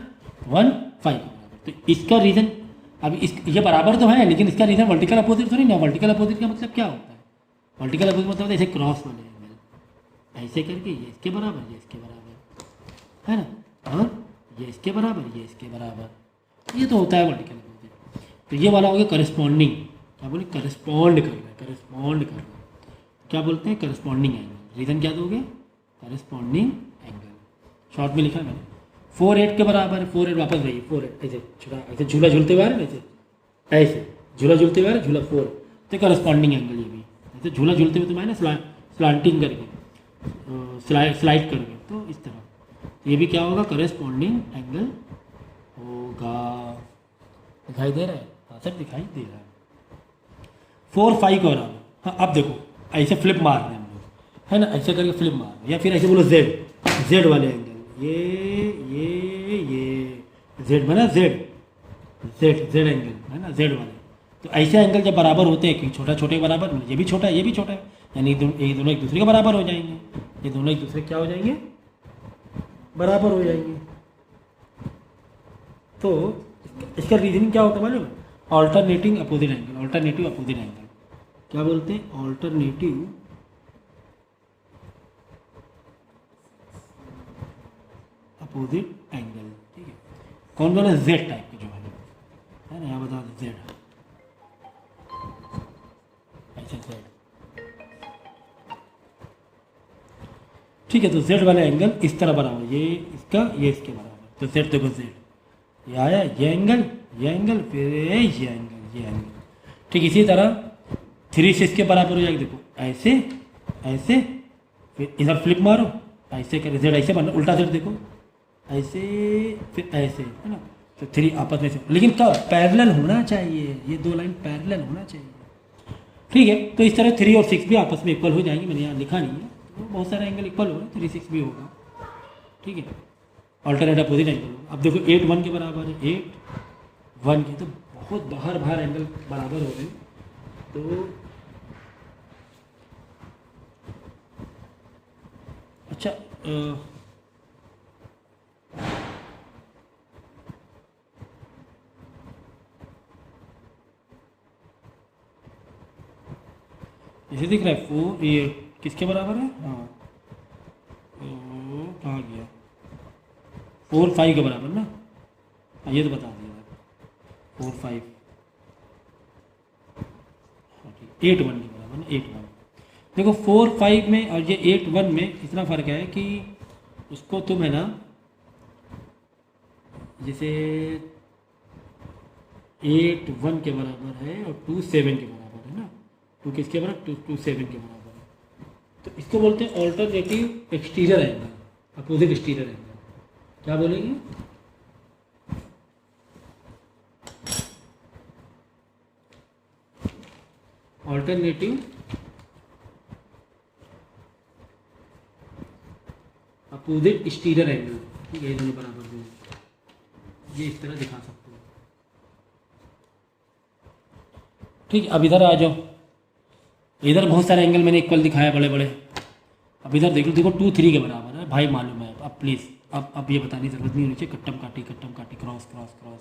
1 5 के बराबर, तो इसका रीज़न, अब इस ये बराबर तो है लेकिन इसका रीज़न वर्टिकल अपोजिट थोड़ी ना। वर्टिकल अपोजिट का मतलब क्या होता है, वर्टिकल अपोजिट मतलब ऐसे क्रॉस वाले एंगल, ऐसे करके ये इसके बराबर, ये इसके बराबर, है ना, और ये इसके बराबर, ये इसके बराबर, ये तो होता है वर्टिकल अपोजिट। तो ये वाला हो गया करस्पॉन्डिंग, क्या बोले, करस्पॉन्ड कर रहा है, क्या बोलते हैं, करस्पॉन्डिंग एंगल। रीज़न क्या दोगे, करस्पॉन्डिंग एंगल, शॉर्ट में लिखा है मैंने। 4 8 के बराबर है, 4 8 वापस वही 4 8 ऐसे ऐसे झूला झूलते हुए आ रहे हैं, ऐसे झूला झूलते हुए आ रहे, झूला 4, तो करस्पॉन्डिंग एंगल ये भी ऐसे झूला झूलते हुए तुम्हारे ना स्लांटिंग करके, स्लाइड करके, तो इस तरह ये भी क्या होगा, करस्पॉन्डिंग एंगल होगा। दिखाई दे रहा है, हाँ सर दिखाई दे रहा है। 4 5 के बराबर, हाँ अब देखो ऐसे फ्लिप मार रहे हैं हम लोग, है ना, ऐसे करके फ्लिप मार रहे हैं, या फिर ऐसे बोलो जेड वाले एंगल, ये जेड बना, जेड एंगल है ना, जेड वाले। तो ऐसे एंगल जब बराबर होते हैं कि छोटा छोटे के बराबर, ये भी छोटा है ये भी छोटा है, यानी ये दोनों एक दूसरे के बराबर हो जाएंगे, ये दोनों एक दूसरे क्या हो जाएंगे, बराबर हो जाएंगे। तो इसका रीजनिंग क्या होता है मालूम है, ऑल्टरनेटिंग अपोजिट एंगल, क्या बोलते हैं, ऑल्टरनेटिव अपोजिट एंगल, ठीक है। कौन बोला, जेड टाइप के जो है ना, यहाँ बता दो जेड, ऐसे जेड, ठीक है। तो जेड वाला एंगल इस तरह बराबर, ये इसका ये इसके बराबर, तो जेड देखो जेड, ये आया ये एंगल फिर ये एंगल, ठीक। इसी तरह 3 6 के बराबर हो जाएगी, देखो ऐसे ऐसे, फिर इधर फ्लिप मारो, ऐसे कर जेड ऐसे बना, उल्टा जेड देखो ऐसे, फिर ऐसे, है ना। तो 3 आपस में से, लेकिन कब, पैरेलल होना चाहिए, ये 2 लाइन पैरेलल होना चाहिए, ठीक है। तो इस तरह 3 और 6 भी आपस में इक्वल हो जाएंगे, मैंने यहाँ लिखा नहीं है, तो बहुत सारे एंगल इक्वल हो रहे हैं, 3 6 भी होगा, ठीक है, ऑल्टरनेट अपोजिट एंगल। अब देखो 8 1 के बराबर है, 8 1 के, तो बहुत बाहर एंगल बराबर हो गए। तो अच्छा, इसे दिख रहा है 4, ये किसके बराबर है, हाँ कहाँ गया, 4 5 के बराबर ना, ये तो बता दिया 4 5 8 1 के बराबर ना 8 1। देखो 4 5 में और ये 8 1 में इतना फ़र्क है कि उसको तुम है ना जैसे 8 1 के बराबर है और 2 7 के बराबर है ना, 2 किसके बराबर 2 7 के बराबर है, तो इसको बोलते हैं alternative exterior angle, opposite exterior angle. क्या बोलेंगे? Alternative opposite exterior angle. ठीक है, ये दोनों बराबर दो, ये इस तरह दिखा सकते हो। ठीक है, अब इधर आ जाओ। इधर बहुत सारे एंगल मैंने इक्वल दिखाया बड़े बड़े। अब इधर देखो, देखो 2 3 के बराबर है भाई, मालूम है। अब प्लीज़ अब ये बताने की जरूरत नहीं होनी चाहिए। कट्टम काटी cross cross cross,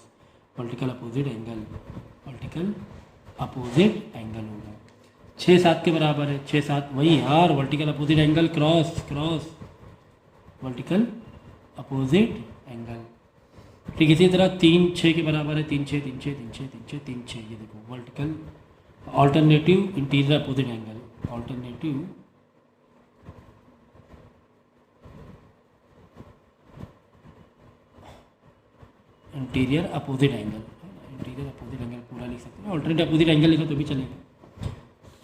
vertical opposite angle, vertical opposite angle होगा। 6 7 के बराबर है, 6 7 वही यार, vertical opposite angle cross cross, vertical opposite angle. ठीक, इसी तरह 3 6 के बराबर है, 3 6 3 6 3 6 3 6 3 6, ये देखो vertical alternative interior opposite angle, alternative interior opposite angle, interior opposite angle पूरा लिख सकते हैं, ऑल्टरनेटिव अपोजिट एंगल लिखो तो भी चलेगा,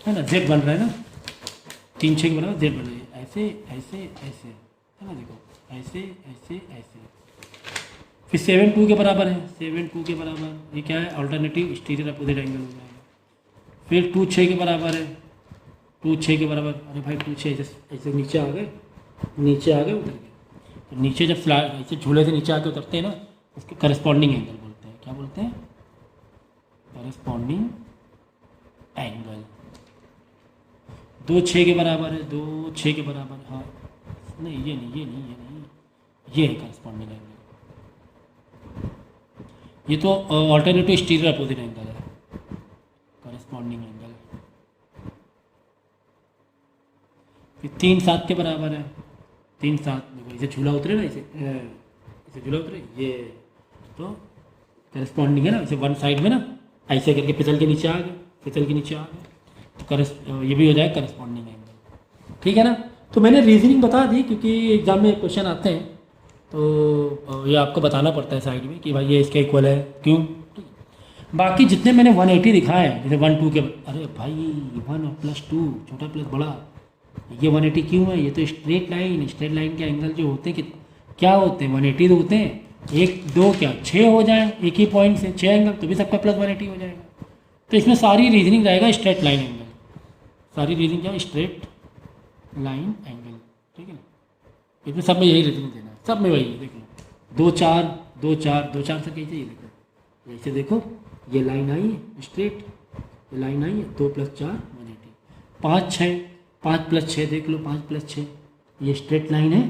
है ना। जेड बन रहा है ना, 3 6 के बराबर जेड बन रही है, ऐसे ऐसे ऐसे, है ना, देखो ऐसे ऐसे ऐसे। फिर 7 2 के बराबर है, 7 2 के बराबर, ये क्या है, ऑल्टरनेटिव एक्सटीरियर अपोजिट एंगल हो जाएगा। फिर 2 6 के बराबर है, 2 6 के बराबर, अरे भाई 2 6 ऐसे नीचे आ गए, नीचे आ गए, उतर गए। तो नीचे जब फ्लैट ऐसे झूले से नीचे आके उतरते हैं ना, उसके करस्पॉन्डिंग एंगल बोलते हैं। क्या बोलते हैं? Corresponding angle. 2 6 के बराबर है, 2 6 के बराबर, हाँ नहीं ये नहीं ये नहीं ये नहीं, ये है करस्पॉन्डिंग एंगल। ये तो ऑल्टरनेटिव एक्सटीरियर अपोजिट एंगल है, करस्पॉन्डिंग एंगल। फिर 3 7 के बराबर है, 3 7 देखो इसे झूला उतरे ना, इसे झूला उतरे, ये तो करस्पॉन्डिंग है ना, इसे वन साइड में ना ऐसे करके फिसल के नीचे आ गए, फिसल के नीचे आ गए, तो ये भी हो जाएगा करस्पॉन्डिंग एंगल। ठीक है ना। तो मैंने रीजनिंग बता दी, क्योंकि एग्जाम में क्वेश्चन आते हैं तो ये आपको बताना पड़ता है साइड में कि भाई ये इसके इक्वल है, क्यों। बाकी जितने मैंने 180 दिखाए हैं, जैसे 1 2 के, अरे भाई 1 प्लस 2 छोटा प्लस बड़ा, ये 180 क्यों है? ये तो स्ट्रेट लाइन के एंगल जो होते हैं कि क्या होते हैं, 180 तो होते हैं, 1 2 क्या 6 हो जाए एक ही पॉइंट से 6 एंगल, तो भी सबका प्लस 180 हो जाएगा। तो इसमें सारी रीजनिंग रहेगा स्ट्रेट लाइन एंगल, सारी रीजनिंग क्या, स्ट्रेट लाइन एंगल। ठीक है ना, इसमें सब में यही रीजनिंग देना है, सब में वही है। देख लो 2 4 2 4 2 4 से कैसे, ये देखो ऐसे, देखो ये लाइन आई है स्ट्रेट, ये लाइन आई है, 2 + 4 180, 5 6 5 + 6 देख लो, 5 + 6 ये स्ट्रेट लाइन है,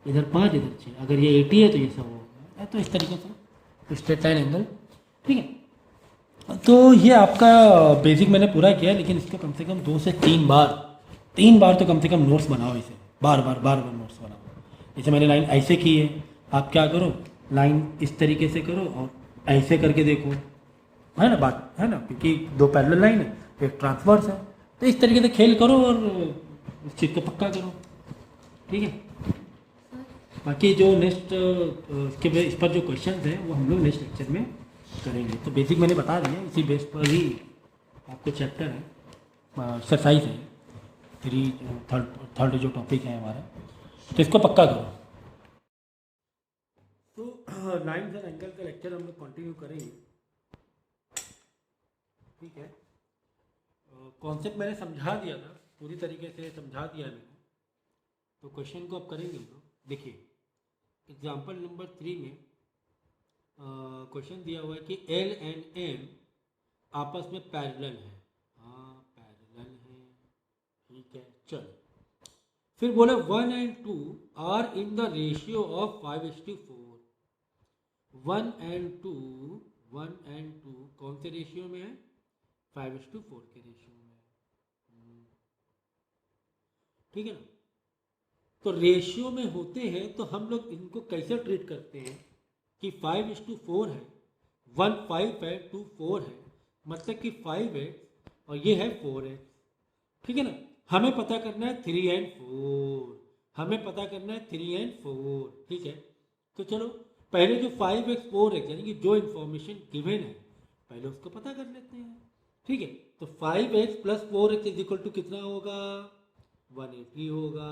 इधर 5 इधर 6, अगर ये 80 है तो ये सब होगा। तो इस तरीके से स्ट्रेट लाइन एंगल। ठीक है, तो ये आपका बेसिक मैंने पूरा किया, लेकिन इसका कम से कम 2 से 3 बार तो कम से कम नोट्स बनाओ, इसे बार बार नोट्स बनाओ। जैसे मैंने लाइन ऐसे की है, आप क्या करो, लाइन इस तरीके से करो और ऐसे करके देखो, है ना, बात है ना, क्योंकि 2 पैरेलल लाइन है, एक ट्रांसवर्स है, तो इस तरीके से खेल करो और इस चीज़ को पक्का करो। ठीक है, बाकी जो नेक्स्ट इसके इस पर जो क्वेश्चन हैं वो हम लोग नेक्स्ट लेक्चर में करेंगे। तो बेसिक मैंने बता दिया, इसी बेस पर ही आपको चैप्टर है, एक्सरसाइज है, थर्ड जो टॉपिक है हमारा, तो इसको पक्का करो। तो लाइन्स एंड एंगल का लेक्चर हम लोग कंटिन्यू करेंगे। ठीक है, कॉन्सेप्ट मैंने समझा दिया था, पूरी तरीके से समझा दिया मैंने, तो क्वेश्चन को अब करेंगे हम लोग। देखिए एग्जाम्पल नंबर 3 में क्वेश्चन दिया हुआ है कि एल एंड एम आपस में पैरेलल है। हाँ पैरेलल है, ठीक है, चलो। फिर बोले 1 and 2 are in the ratio of 5:4। 1 and 2 कौन से रेशियो में है? 5:4 के रेशियो में है। ठीक है ना। तो रेशियो में होते हैं तो हम लोग इनको कैसे ट्रीट करते हैं कि 5:4 है 1 5 है, 2 4 है, मतलब कि 5x और ये है 4x, ठीक है ना। हमें पता करना है 3 एंड 4, हमें पता करना है 3 एंड 4, ठीक है। तो चलो पहले जो 5x 4x यानी कि जो इन्फॉर्मेशन गिवन है पहले उसको पता कर लेते हैं, ठीक है। तो 5x plus 4x is equal to कितना होगा, 180 होगा।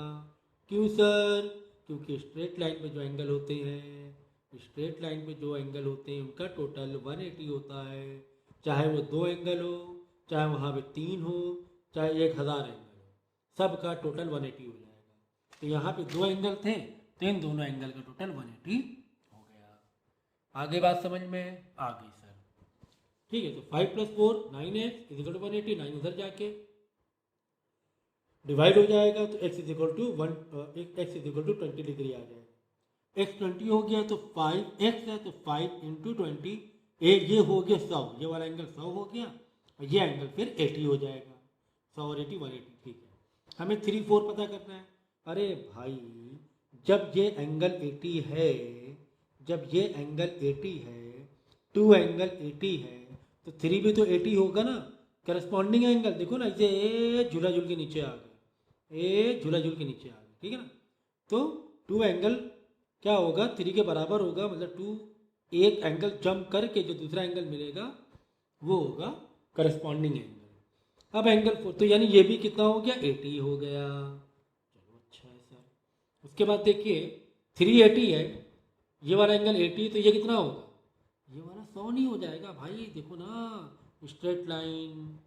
क्यों सर, क्योंकि स्ट्रेट लाइन पे जो एंगल होते हैं, स्ट्रेट लाइन पे जो एंगल होते हैं उनका टोटल 180 होता है, चाहे वो 2 एंगल हो, चाहे वहाँ पे 3 हो, चाहे 1000 एंगल हो, सब का टोटल 180 हो जाएगा। तो यहाँ पे 2 एंगल थे तो इन दोनों एंगल का टोटल 180 हो गया। आगे बात समझ में आ गई सर, ठीक है। तो 5 plus 4 9x is equal to 180, 9 उधर जाके डिवाइड हो जाएगा तो x is equal to 20 degree आ जाएगा। x 20 हो गया तो 5x है तो 5 इंटू 20, ये हो गया 100, ये वाला एंगल 100 हो गया और ये एंगल फिर 80 हो जाएगा। 100 और 80 180, ठीक है। हमें 3 4 पता करना है। अरे भाई जब ये एंगल 80 है, जब ये एंगल 80 है, 2 एंगल 80 है तो 3 भी तो 80 होगा ना, करस्पॉन्डिंग एंगल देखो ना, ये झूला झूल के नीचे आ गए, ये झूला झूल के नीचे आ गए, ठीक है ना। तो 2 एंगल क्या होगा, 3 के बराबर होगा, मतलब 2 एक एंगल जंप करके जो दूसरा एंगल मिलेगा वो होगा करस्पॉन्डिंग एंगल। अब एंगल 4 तो यानी ये भी कितना हो गया, 80 हो गया। चलो अच्छा है सर। उसके बाद देखिए 380 है, ये वाला एंगल 80 तो ये कितना होगा, ये वाला 100 नहीं हो जाएगा भाई, देखो ना स्ट्रेट लाइन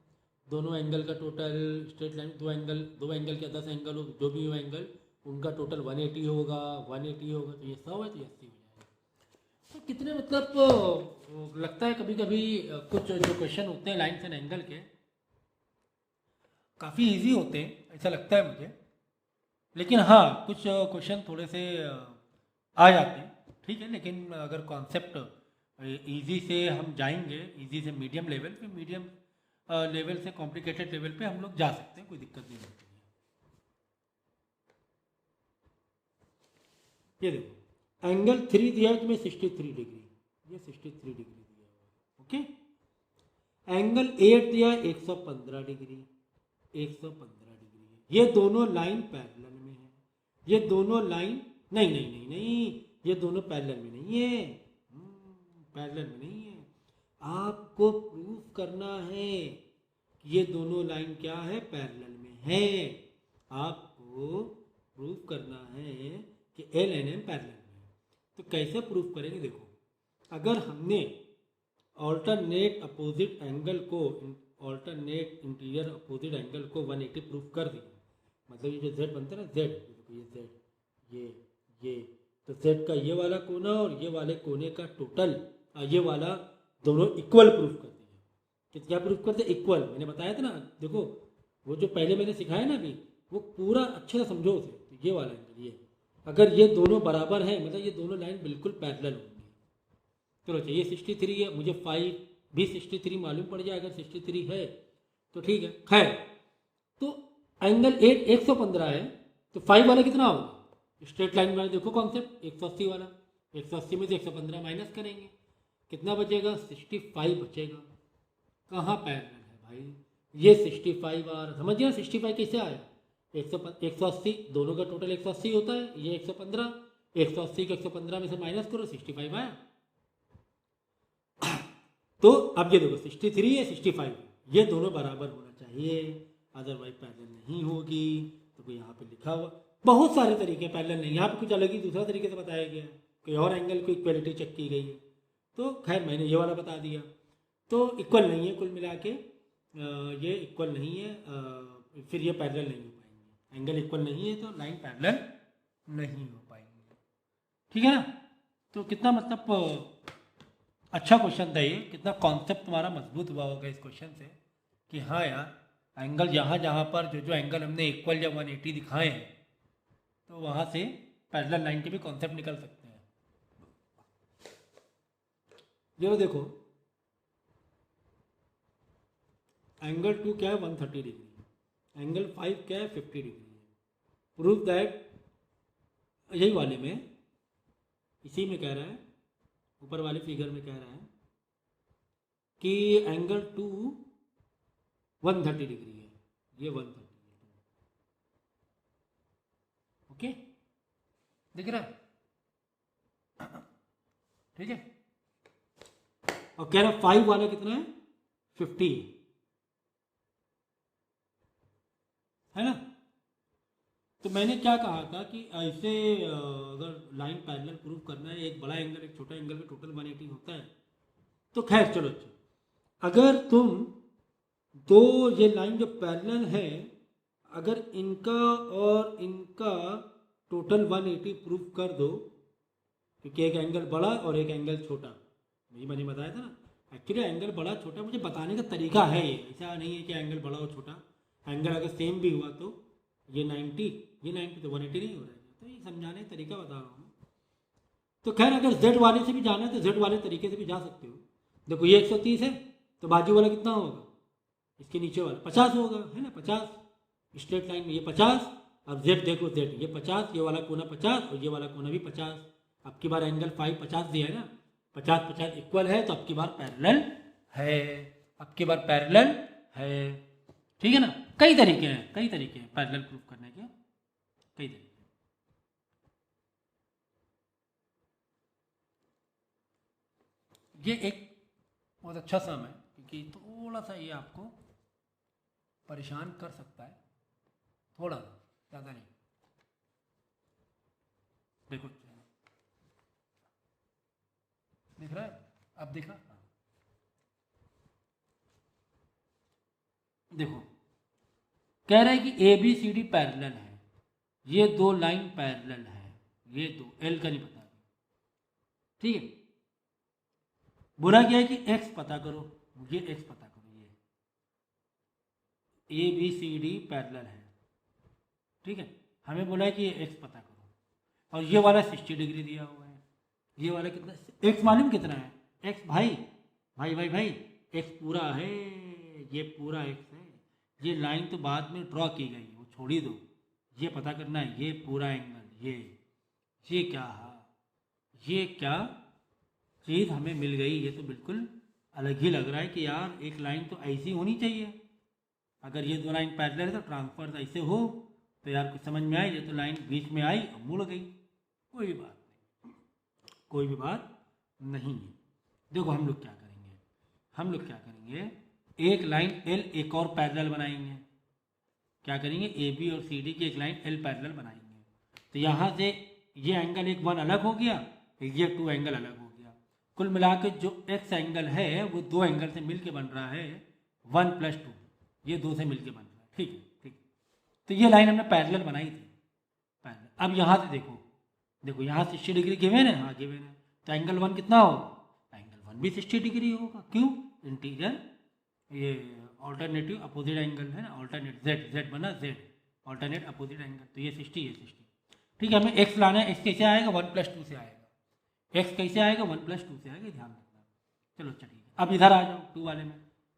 दोनों एंगल का टोटल, स्ट्रेट लाइन दो एंगल के 10 एंगल हो, जो भी हो एंगल उनका टोटल 180 होगा, 180 होगा तो ये 100 है तो ये 80 हो जाएगा। तो कितने मतलब लगता है कभी कभी कुछ जो क्वेश्चन होते हैं लाइन्स एंड एंगल के काफ़ी इजी होते हैं ऐसा लगता है मुझे, लेकिन हाँ कुछ क्वेश्चन थोड़े से आ जाते हैं, ठीक है। लेकिन अगर कॉन्सेप्ट इजी से हम जाएंगे, इजी से मीडियम लेवल पे, मीडियम लेवल से कॉम्प्लिकेटेड लेवल पे हम लोग जा सकते हैं, कोई दिक्कत नहीं होती है। ये देखो एंगल 3 दिया है तुम्हें 63 डिग्री, ये 63 डिग्री दिया हुआ है, ओके। एंगल 8 दिया है 115 डिग्री, 115 डिग्री है। ये दोनों लाइन पैरेलल में है, ये दोनों लाइन नहीं नहीं नहीं नहीं, ये दोनों पैरेलल में नहीं है, पैरेलल में नहीं है। आपको प्रूफ करना है कि ये दोनों लाइन क्या है, पैरेलल में है। आपको प्रूफ करना है कि एल एन एम पैरेलल में है। तो कैसे प्रूफ करेंगे, देखो अगर हमने ऑल्टरनेट अपोजिट एंगल को, ऑल्टरनेट इंटीरियर अपोजिट एंगल को 180 प्रूफ कर दिया, मतलब ये जो z बनता है ना, z देखो ये z, ये तो z का ये वाला कोना और ये वाले कोने का टोटल, ये वाला दोनों इक्वल प्रूफ कर दिया। कि क्या प्रूफ करते, इक्वल। मैंने बताया था ना, देखो वो जो पहले मैंने सिखाया ना अभी, वो पूरा अच्छे से समझो उसे। तो ये वाला एंगल, ये अगर ये दोनों बराबर हैं मतलब ये दोनों लाइन बिल्कुल पैरेलल होंगी। चलो चाहिए 63 है, मुझे 5 भी 63 मालूम पड़ जाए, अगर 63 है तो ठीक है। खैर तो एंगल 115 है तो 5 वाला कितना होगा, स्ट्रेट लाइन वाला देखो कॉन्सेप्ट, 180 वाला, 180 में से 115 माइनस करेंगे, कितना बचेगा, 65 बचेगा। कहाँ पैरेलल है भाई, ये 65 आ रहा, समझ गया 65 कैसे आया, 180 दोनों का टोटल 180 होता है, ये 115, 180 के 115 में से माइनस करो 65 आया। तो अब ये देखो 63 है 65, ये दोनों बराबर होना चाहिए, अदरवाइज पैरेलल नहीं होगी। तो कोई यहाँ पे लिखा हुआ, बहुत सारे तरीके पैरेलल नहीं, यहाँ पे कुछ अलग ही दूसरा तरीके से बताया गया है, कोई और एंगल को इक्वलिटी चेक की गई है। तो खैर मैंने ये वाला बता दिया, तो इक्वल नहीं है, कुल मिला के ये इक्वल नहीं है, फिर ये पैरेलल नहीं हो पाएंगे, एंगल इक्वल नहीं है तो लाइन पैरेलल नहीं हो पाएंगे, ठीक है ना। तो कितना मतलब अच्छा क्वेश्चन था ये, कितना कॉन्सेप्ट तुम्हारा मजबूत हुआ होगा इस क्वेश्चन से कि हाँ यार एंगल जहाँ जहाँ पर जो जो एंगल हमने इक्वल या 180 दिखाए हैं तो वहाँ से पैरेलल लाइन के भी कॉन्सेप्ट निकल सकते हैं। ये देखो एंगल 2 क्या है 130 डिग्री, एंगल 5 क्या है 50 डिग्री है। प्रूफ दैट, यही वाले में, इसी में कह रहा है, ऊपर वाले फिगर में कह रहा है कि एंगल 2 130 डिग्री है, ये 130 है। ओके, दिख रहा है? ठीक है। और कह रहा 5 वाला कितना है? 50 है ना। तो मैंने क्या कहा था कि ऐसे अगर लाइन पैरेलल प्रूव करना है, एक बड़ा एंगल एक छोटा एंगल में टोटल 180 होता है, तो खैर चलो अच्छा, अगर तुम दो ये लाइन जो पैरेलल है, अगर इनका और इनका टोटल 180 प्रूव कर दो, क्योंकि एक एंगल बड़ा और एक एंगल छोटा, वही मैंने बताया था ना। एक्चुअली एंगल बड़ा छोटा मुझे बताने का तरीका है, ये ऐसा नहीं है कि एंगल बड़ा और छोटा, एंगल अगर सेम भी हुआ तो ये 90 ये 90 तो 180 नहीं हो रहा है, तो ये समझाने का तरीका बता रहा हूँ। तो खैर अगर जेड वाले से भी जाना है तो जेड वाले तरीके से भी जा सकते हो। देखो ये 130 है, तो बाजू वाला कितना होगा? इसके नीचे वाला 50 होगा, है ना, 50 स्ट्रेट लाइन में ये 50। अब जेड देखो, जेड ये 50, ये वाला कोना 50 और ये वाला कोना भी 50। अब की बार एंगल 50 दिया है ना, 50 इक्वल है, तो अब की बार पैरेलल है, अब की बार पैरेलल है। ठीक है ना। कई तरीके हैं पैरेलल प्रूफ करने के, कई तरीके। ये एक बहुत अच्छा सम है, क्योंकि थोड़ा सा ये आपको परेशान कर सकता है, थोड़ा ज़्यादा नहीं। देखो दिख रहा है? अब दिखा? देखो कह रहा है कि A B C D parallel है, ये दो लाइन पैरेलल है, ये दो, एल का नहीं पता, ठीक है। बोला क्या है कि एक्स पता करो, ये एक्स पता करो, ये A B C D parallel है, ठीक है। हमें बोला है कि ये एक्स पता करो, और ये वाला 60 डिग्री दिया हुआ है, ये वाला कितना, एक्स मालूम कितना है? एक्स भाई भाई भाई भाई एक्स पूरा है, ये पूरा एक्स है। ये लाइन तो बाद में ड्रॉ की गई, वो छोड़ ही दो, ये पता करना है, ये पूरा एंगल, ये क्या है, ये क्या चीज़ हमें मिल गई। ये तो बिल्कुल अलग ही लग रहा है कि यार एक लाइन तो ऐसी होनी चाहिए, अगर ये दो लाइन पैरेलल है तो ट्रांसफर ऐसे हो, तो यार कुछ समझ में आई। ये तो लाइन बीच में आई और मुड़ गई, कोई भी बात नहीं, कोई भी बात नहीं है। देखो हम लोग क्या करेंगे, हम लोग क्या करेंगे, एक लाइन एल एक और पैरेलल बनाएंगे। क्या करेंगे, ए बी और सी डी की एक लाइन एल पैरेलल बनाएंगे। तो यहाँ से ये एंगल एक 1 अलग हो गया, ये 2 एंगल अलग हो गया। कुल मिला के जो एक्स एंगल है वो 2 एंगल से मिलके बन रहा है 1 + 2, ये 2 से मिलके बन रहा है, ठीक है, ठीक। तो ये लाइन हमने पैरेलल बनाई थी, पैरेलल। अब यहाँ से देखो, देखो यहाँ 60 डिग्री गिवन है, हाँ गिवन है, तो एंगल 1 कितना होगा? एंगल 1 भी 60 डिग्री होगा। क्यों? इंटीरियर ये ऑल्टरनेटिव अपोजिट एंगल है ना, ऑल्टरनेट जेड, जेड बना जेड, ऑल्टरनेट अपोजिट एंगल, तो ये 60 है 60। ठीक है, हमें एक्स लाना है, एक्स कैसे आएगा? 1 + 2 से आएगा। एक्स कैसे आएगा? 1 + 2 से आएगा, ध्यान रखना। चलो चलिए अब इधर आ जाओ 2 वाले में।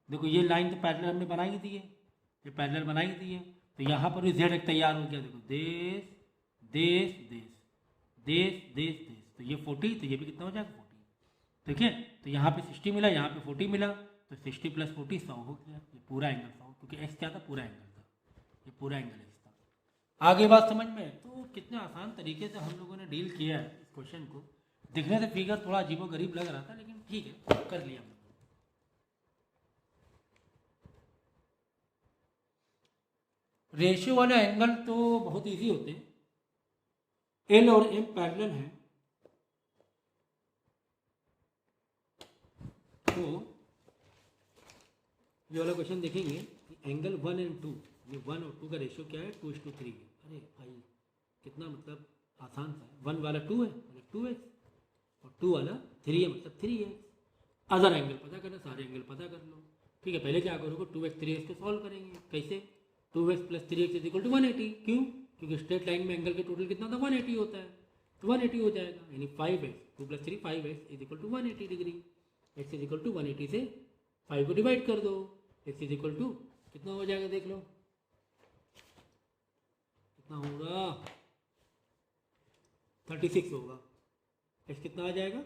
देखो ये लाइन तो पैरेलल हमने बनाई दी है, ये पैरेलल बनाई दी है, तो यहाँ पर भी जेड एक तैयार हो गया। देखो देश देश देश देश देश देश, तो ये 40, तो ये भी कितना हो जाएगा? 40। ठीक है, तो यहाँ पे 60 मिला, यहाँ पे 40 मिला, तो 60 + 40 100 हो गया। ये पूरा एंगल 100, क्योंकि एक्स क्या था? पूरा एंगल था, ये पूरा एंगल एक्स था। आगे बात समझ में? तो कितने आसान तरीके से हम लोगों ने डील किया है इस क्वेश्चन को। दिखने से फिगर थोड़ा अजीबोगरीब लग रहा था, लेकिन ठीक है, कर लिया। रेशियो वाले एंगल तो बहुत इजी होते हैं, एल और एम पैरेलल हैं, तो ये वाला क्वेश्चन देखेंगे कि एंगल 1 और 2, ये 1 और 2 का रेशियो क्या है? 2:3 है। अरे भाई कितना मतलब आसान सा है। 1 वाला 2 है, मतलब 2x, और 2 वाला 3 है, मतलब 3x। अदर एंगल पता करना, सारे एंगल पता कर लो। ठीक है, पहले क्या करोगे, 2x 3x को सॉल्व करेंगे। कैसे? 2x + 3x = 180। क्यों? क्योंकि स्ट्रेट लाइन में एंगल के टोटल कितना था? 180 होता है, तो 180 हो जाएगा, यानी 5x, 2 + 3 5x = 180 डिग्री। x = 180 से 5 को डिवाइड कर दो, x = कितना हो जाएगा? देख लो कितना होगा, 36 होगा। x कितना आ जाएगा?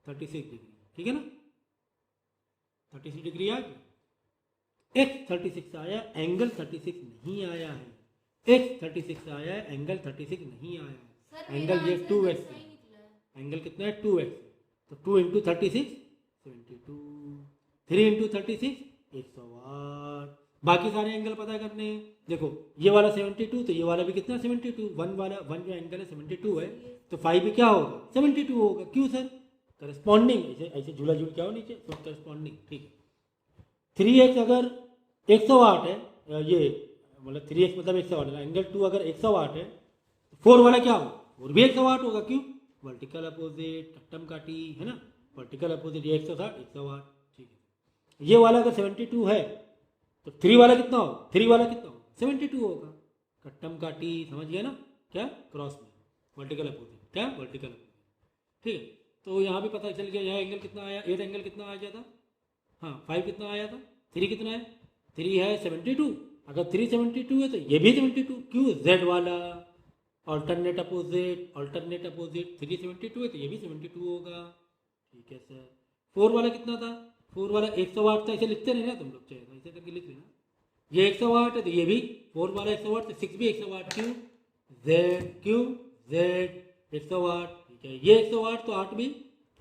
36 डिग्री, ठीक है ना। 36 डिग्री आ गया। एक्स 36 आया, एंगल 36 नहीं आया है। एक्स 36 आया है, एंगल 36 नहीं आया है। एंगल ये 2x है। एंगल कितना है? 2x। तो 2 इंटू 36 72, 3 इंटू 36 108। बाकी सारे एंगल पता करने हैं। देखो ये वाला 72, तो ये वाला भी कितना 72। वन वाला वन जो एंगल है 72 है, तो 5 भी क्या होगा? 72 होगा। क्यों सर? करस्पॉन्डिंग, ऐसे ऐसे झूला झूल क्या हो नीचे, तो करस्पॉन्डिंग। ठीक है, 3x अगर 108 है, ये मतलब 3x मतलब 108 है, एंगल 2 अगर 108 है, तो 4 वाला क्या होगा? 4 भी 108 होगा। क्यों? वर्टिकल अपोजिट, कट्टम काटी, है ना। वर्टिकल अपोजिट, ये 160 108। ठीक है, ये वाला अगर 72 है, तो 3 वाला कितना होगा? 3 वाला कितना होगा? 72 होगा। कट्टम काटी, समझ गया ना? क्या? क्रॉस में वर्टिकल अपोजिट, क्या? Vertical opposite. ठीक है, तो यहाँ भी पता चल गया यहाँ एंगल कितना आया। एट एंगल कितना आ गया था? हाँ, 5 कितना आया था? 3 कितना है? 3 है 72। अगर 3 72 है तो ये भी 72। क्यों? जेड वाला ऑल्टरनेट अपोजिट, ऑल्टरनेट अपोजिट, 3 72 है तो ये भी 72 होगा। ठीक है सर। 4 वाला कितना था? 4 वाला 108 था। ऐसे लिखते रहे ना तुम लोग, चाहे ऐसे करके लिख लेना। ये 108 है तो ये भी 4 वाला 108, तो 6 भी 108। क्यों? जेड, क्यों? जेड 108। ठीक है, ये 108 तो 8 भी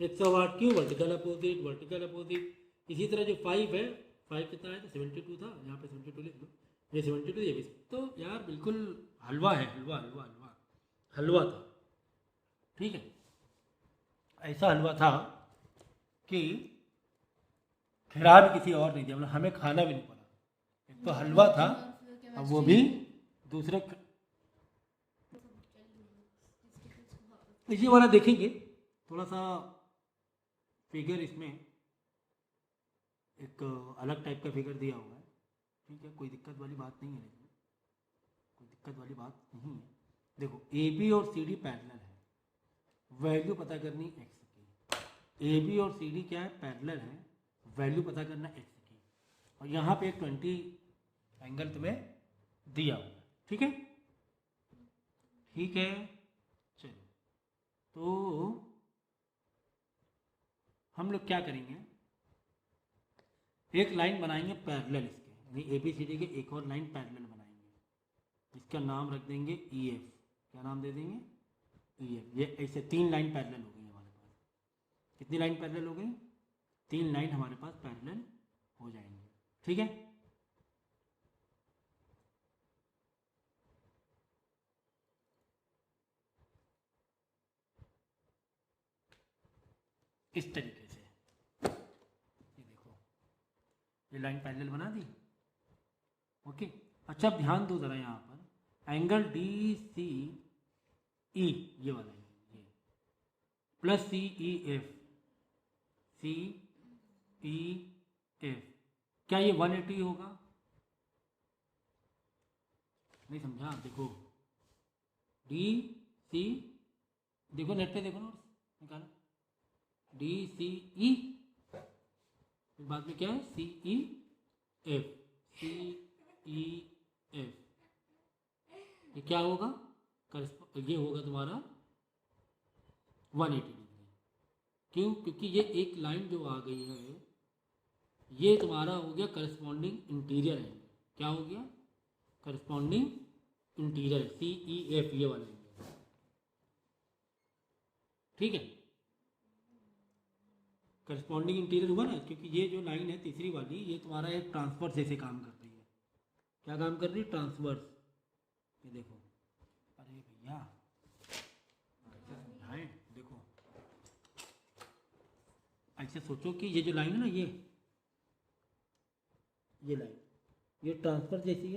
108। क्यों? Vertical opposite, vertical opposite. इसी तरह जो 5 है, 5 कितना है? तो 72 था, यहाँ पे 72 लिख लो। ये 72, ये भी। तो यार बिल्कुल हलवा है, हलवा हलवा हलवा हलवा था। ठीक है, ऐसा हलवा था कि खिला भी किसी और नहीं दिया, मतलब हमें खाना भी नहीं पड़ा। एक तो हलवा था, अब वो भी दूसरे। ये वाला देखेंगे थोड़ा सा फिगर, इसमें एक अलग टाइप का फिगर दिया हुआ है। ठीक है, कोई दिक्कत वाली बात नहीं है, इसमें कोई दिक्कत वाली बात नहीं है। देखो ए बी और सी डी पैरेलल है, वैल्यू पता करनी एक्स की। ए बी और सी डी क्या है? पैरेलल है, वैल्यू पता करना एक्स की। और यहाँ पे एक 20 एंगल तुम्हें दिया हुआ है। ठीक है, ठीक है। चलो, तो हम लोग क्या करेंगे, एक लाइन बनाएंगे पैरेलल इसके, यानी ए बी सी डी के एक और लाइन पैरेलल बनाएंगे। इसका नाम रख देंगे ई एफ। क्या नाम दे देंगे? E F. ये ऐसे 3 लाइन पैरेलल हो गई हमारे पास। कितनी लाइन पैरेलल हो गई? 3 लाइन हमारे पास पैरेलल हो जाएंगे। ठीक है, इस तरीके से ये देखो, ये लाइन पैरेलल बना दी। ओके, अच्छा अब ध्यान दो जरा, यहाँ पर एंगल डी सी ई, ये वाला ये प्लस सी ई एफ, सी ई एफ, क्या ये 180 होगा? नहीं समझा? देखो डी सी, देखो नेट पे देखो, नोट्स निकालो। डी सी ई, बाद में क्या है? सी ई एफ, सी ई एफ, ये क्या होगा? ये होगा तुम्हारा 180 डिग्री। क्यों? क्योंकि ये एक लाइन जो आ गई है, ये तुम्हारा हो गया करस्पॉन्डिंग इंटीरियर एंगल। क्या हो गया? करस्पॉन्डिंग इंटीरियर, सी ई एफ, ये वाला एंगल। ठीक है, करस्पॉन्डिंग इंटीरियर हुआ ना, क्योंकि ये जो लाइन है तीसरी वाली, ये तुम्हारा एक ट्रांसफर जैसे काम कर रही है। क्या काम कर रही है? ट्रांसवर्स। ये देखो, अरे भैया ऐसे समझाएं, देखो ऐसे सोचो कि ये जो लाइन है ना, ये लाइन, ये ट्रांसफर जैसी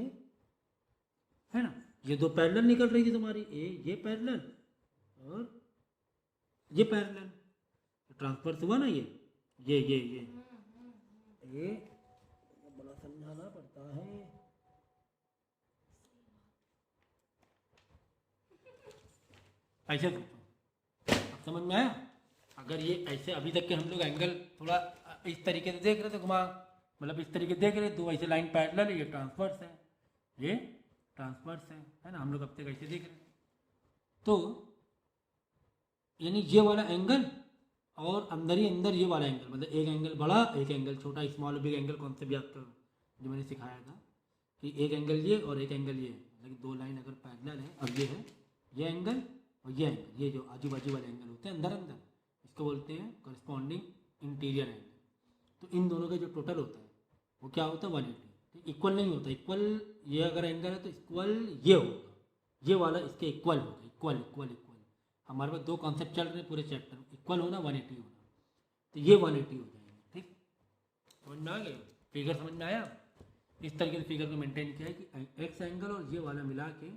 है ना। ये दो पैरेलल निकल रही थी तुम्हारी, ये पैरेलल और ये पैरेलल, ट्रांसफर हुआ ना। ये बड़ा समझाना पड़ता है। ऐसे सोचो, अब समझ में आया? अगर ये ऐसे अभी तक के हम लोग एंगल थोड़ा इस तरीके से देख रहे थे, घुमा, मतलब इस तरीके देख रहे, दो ऐसे लाइन पैरेलल है, ये ट्रांसफर्स है, ये ट्रांसफर्स है ना। हम लोग अब तक ऐसे देख रहे हैं। तो यानी ये वाला एंगल और अंदर ही अंदर ये वाला एंगल, मतलब एक एंगल बड़ा एक एंगल छोटा, स्मॉल बिग एंगल कॉन्सेप्ट याद करो जो मैंने सिखाया था कि एक एंगल ये और एक एंगल ये, मतलब दो लाइन अगर पैरेलल है और ये है ये एंगल और ये एंगल, ये जो आजू बाजू वाले एंगल होते हैं अंदर अंदर, इसको बोलते हैं करस्पॉन्डिंग इंटीरियर एंगल। तो इन दोनों का जो टोटल होता है वो क्या होता है 180। इक्वल नहीं होता, इक्वल ये अगर एंगल है तो इक्वल ये होगा, ये वाला इसके इक्वल होगा, इक्वल इक्वल इक्वल। हमारे पास दो कॉन्सेप्ट चल रहे हैं पूरे चैप्टर में, इक्वल होना 180 होना, तो ये 180 हो जाएगा। ठीक, समझ में आ गया, फिगर समझ में आया। इस तरीके से फिगर को मेंटेन किया है कि एक्स एंगल और ये वाला मिला के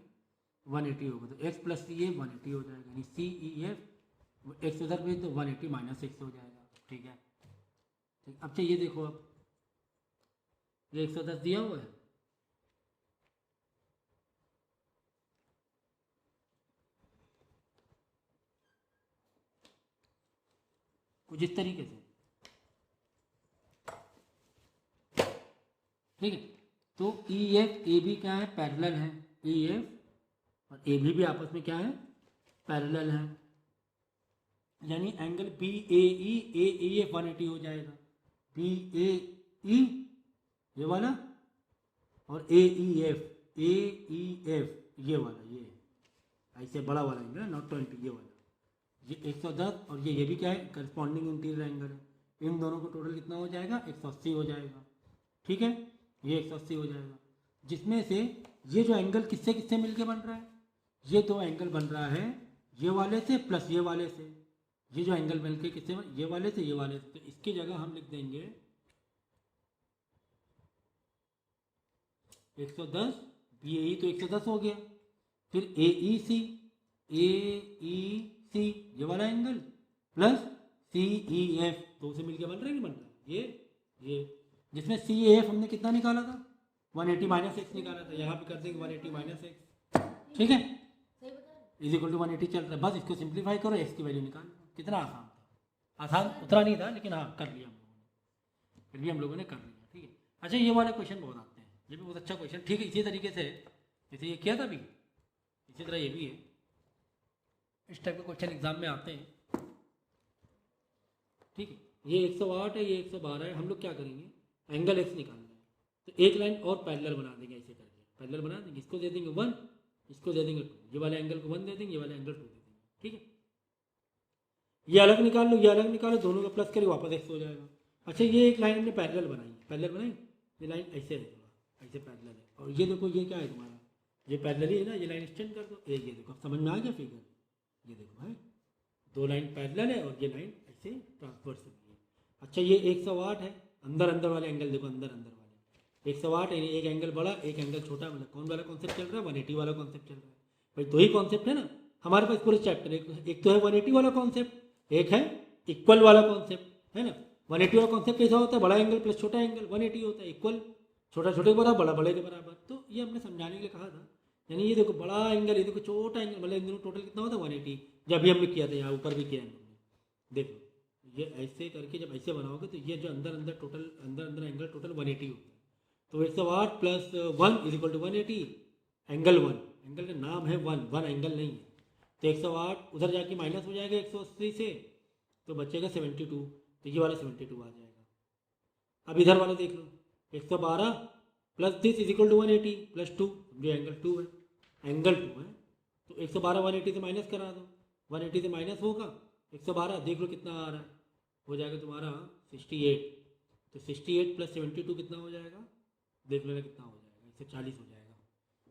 180 होगा, तो एक्स प्लस सी ए 180 हो जाएगा, यानी सी ई एफ एक्स उधर भेज तो 180 माइनस एक्स हो जाएगा। ठीक है, ठीक। अब चाहिए देखो, अब ये 110 दिया हुआ है, कुछ इस तरीके से। ठीक है, तो ई एफ ए बी क्या है, पैरेलल है, ई एफ और ए बी आपस में क्या है, पैरेलल है, यानी एंगल बी ए एफ 180 हो जाएगा, बी ए ई ये वाला और ए ई एफ ये वाला, ये ऐसे बड़ा वाला एंगल नॉट 20, ये वाला, ये 110 और ये भी क्या है, करस्पॉन्डिंग इंटीरियर एंगल है। इन दोनों को टोटल कितना हो जाएगा, 180 हो जाएगा। ठीक है, ये 180 हो जाएगा, जिसमें से ये जो एंगल किससे किससे मिलके बन रहा है, ये दो एंगल बन रहा है ये वाले से प्लस ये वाले से, ये जो एंगल मिलके किससे, ये वाले से ये वाले से, तो इसकी जगह हम लिख देंगे 110, बी ए तो 110 हो गया, फिर ए ई सी ये वाला एंगल प्लस सी ई एफ, दो से मिलके बन रहा है, नहीं बन रहा ये, जिसमें सी ए एफ हमने कितना निकाला था, 180 माइनस एक्स निकाला था, यहाँ पे कर देंगे 180 माइनस एक्स। ठीक है, इज इक्वल टू 180 चल रहा है, बस इसको सिंप्लीफाई करो, एक्स की वैल्यू निकाल लो। कितना आसान था, आसान उतना नहीं था लेकिन हाँ कर लिया हम लोगों ने, फिर भी हम लोगों ने कर लिया। ठीक है, अच्छा ये वाले क्वेश्चन बहुत आते हैं, ये भी बहुत अच्छा क्वेश्चन। ठीक है, इसी तरीके से जैसे ये किया था अभी, इसी तरह ये भी है, इस टाइप के क्वेश्चन एग्जाम में आते हैं। ठीक है, ये 108 है, ये 112 है, हम लोग क्या करेंगे, एंगल एक्स निकालना है, तो एक लाइन और पैरेलल बना देंगे, ऐसे करके पैरेलल बना देंगे, इसको दे देंगे 1, इसको दे देंगे 2, ये वाले एंगल को 1 दे देंगे, ये वाले एंगल 2 दे देंगे। ठीक है, ये अलग निकाल लो, ये अलग निकालो, दोनों का प्लस करके वापस एक्स हो जाएगा। अच्छा, ये एक लाइन हमने पैरेलल बनाई, ये लाइन ऐसे है, ऐसे पैरेलल है, और ये देखो ये क्या है तुम्हारा, ये पैरेलल ही है ना, ये लाइन एक्सटेंड कर दो, ये देखो, अब समझ में आ गया फिगर, ये देखो भाई दो लाइन पैरेलल है और ये लाइन ऐसे ट्रांसवर्स है। अच्छा, ये 108 है, अंदर अंदर वाले एंगल देखो, अंदर अंदर वाले 108 है, एक एंगल बड़ा एक एंगल छोटा, मतलब कौन वाला कॉन्सेप्ट चल रहा है, 180 वाला कॉन्सेप्ट चल रहा है। भाई दो ही कॉन्सेप्ट है ना हमारे पास पूरे चैप्टर, एक तो है 180 वाला कॉन्सेप्ट, एक है इक्वल वाला कॉन्सेप्ट, है ना। 180 वाला कॉन्सेप्ट कैसा होता है, बड़ा एंगल प्लस छोटा एंगल, 180 होता है इक्वल, छोटा छोटे के बराबर, बड़ा बड़े के बराबर। तो ये हमने समझाने के लिए कहा था, यानी ये देखो बड़ा एंगल, ये देखो छोटा एंगल, मतलब इन दोनों टोटल कितना होता है 180, जब भी हमने किया था, यहाँ ऊपर भी किया है देखो, ये ऐसे करके जब ऐसे बनाओगे तो ये जो अंदर अंदर टोटल अंदर अंदर एंगल टोटल 180 होता है। तो 108 plus 1 is equal to 180, angle 1, angle का नाम है 1 एंगल नहीं है, तो 108 उधर जाके माइनस हो जाएगा 180 से, तो बचेगा 72, तो ये वाला 72 आ जाएगा। अब इधर वाला देख लो, 112 plus this is equal to 180 plus 2, जो एंगल 2 है, एंगल 2 है, तो 112 180 से माइनस करा दो, 180 से माइनस होगा 112, देख लो कितना आ रहा है, हो जाएगा तुम्हारा 68, तो 68 प्लस 72 कितना हो जाएगा, देख लेना कितना हो जाएगा, 140 हो जाएगा,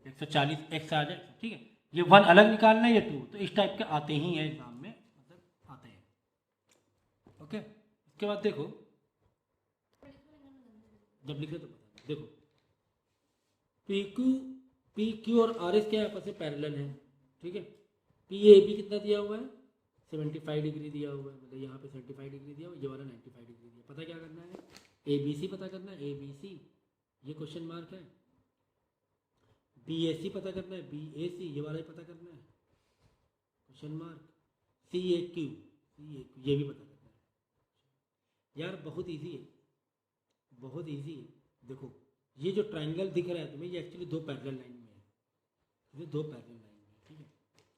140 एक्स आ जाएगा। ठीक है, ये 1 अलग निकालना है, ये 2, तो इस टाइप के आते ही हैं एग्जाम में, मतलब आते हैं। ओके, इसके बाद देखो, जब लिखे तो बता देखो, पी क्यू और आर एस क्या आपस में पैरेलल है। ठीक है, पी ए बी कितना दिया हुआ है, 75 डिग्री दिया हुआ है, मतलब यहाँ पे 75 डिग्री दिया हुआ है, ये वाला 95 डिग्री दिया। पता क्या करना है, ए बी सी पता करना है, ए बी सी ये क्वेश्चन मार्क है, बी ए सी पता करना है, बी ए सी ये वाला ही पता करना है, क्वेश्चन मार्क, सी ए क्यू ये भी पता करना है। यार बहुत ईजी है, बहुत ईजी है। देखो ये जो ट्राइंगल दिख रहा है तुम्हें, ये एक्चुअली दो पैरेलल लाइन में है, ये दो पैरेलल लाइन में। ठीक है,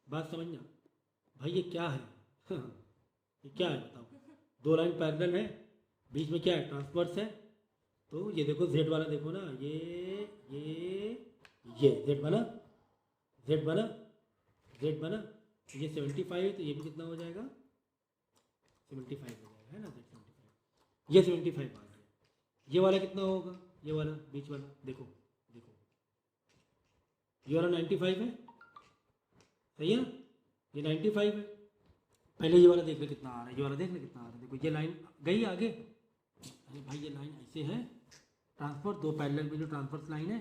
बात समझना भाई, ये क्या है ये क्या है बताओ, दो लाइन पैरेलल है, बीच में क्या है, ट्रांसवर्स है। तो ये देखो जेड वाला देखो ना, ये जेड बना, जेड बना, जेड बना। ये 75 है तो ये भी कितना हो जाएगा, 75 हो जाएगा, है ना, जेड 75। ये 75 आ गया। ये वाला कितना होगा, ये वाला बीच वाला देखो, देखो ये वाला 95 है, सही है ना, ये 95 है। पहले ये वाला देख ले कितना आ रहा है, ये वाला देख ले कितना आ रहा है। देखो ये लाइन गई आगे, अरे भाई ये लाइन ऐसे है, ट्रांसफर दो पैरेलल में जो ट्रांसफर्स लाइन है,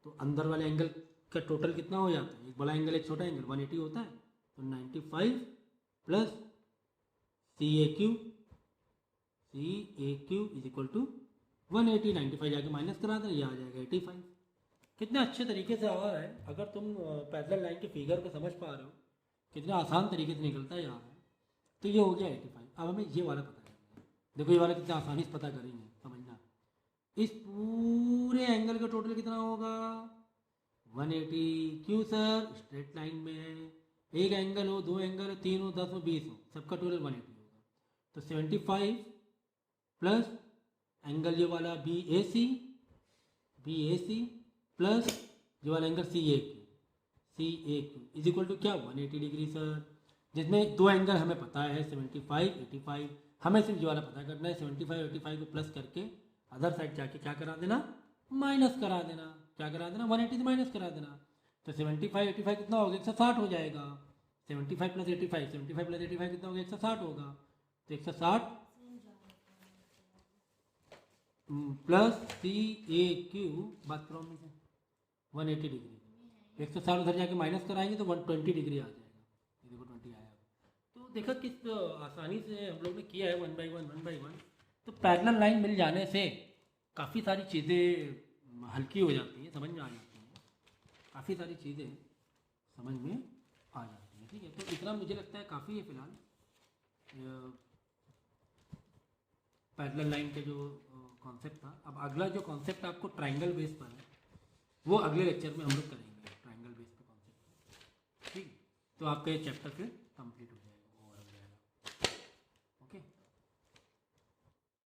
तो अंदर वाले एंगल का टोटल कितना हो जाता है, एक बड़ा एंगल एक छोटा एंगल 180 होता है। तो 95 plus CAQ is equal to 180। 95 जाके माइनस करा दें, ये आ जाएगा 85। कितने अच्छे तरीके से आ रहा है, अगर तुम पैरेलल लाइन के फिगर को समझ पा रहे हो, कितने आसान तरीके से निकलता है यार। तो ये हो गया 85। अब हमें ये वाला पता करना है। देखो ये वाला कितना आसानी से पता करेंगे, समझना। इस पूरे एंगल का टोटल कितना होगा, 180। क्यों सर, स्ट्रेट लाइन में है, एक एंगल हो, दो एंगल हो, तीन हो, 10 हो, 20 हो, सबका टोटल 180 होगा। तो 75 प्लस एंगल ये वाला BAC प्लस ये वाला angle CAQ is equal to क्या, 180 डिग्री सर। जिसमें दो एंगल हमें पता है 75 85, हमें सिर्फ ये वाला पता करना है। 75 85 को प्लस करके अदर साइड जाके क्या करा देना, माइनस करा देना। क्या करा देना, 180 से माइनस करा देना। तो 75 85 कितना होगा, 160 हो जाएगा। 75 प्लस 85, 75 प्लस 85 कितना होगा, 160 होगा। तो 160 प्लस CAQ बात करो से 180 डिग्री। 160 उधर जाके माइनस कराएंगे तो 120 डिग्री आ जाएगा। ये देखो 20 आया। तो देखो किस आसानी से हम लोग ने किया है 1 बाई 1। तो पैरेलल लाइन मिल जाने से काफ़ी सारी चीज़ें हल्की हो जाती हैं, समझ में आ जाती हैं। काफ़ी सारी चीज़ें समझ में आ जाती हैं, ठीक है। तो इतना मुझे लगता है काफ़ी है फिलहाल पैरेलल लाइन के जो कॉन्सेप्ट था। अब अगला जो कॉन्सेप्ट आपको ट्रायंगल बेस पर है, वो अगले लेक्चर में हम लोग करेंगे, ट्रायंगल बेस पे कॉन्सेप्ट, ठीक है। तो आपका ये चैप्टर फिर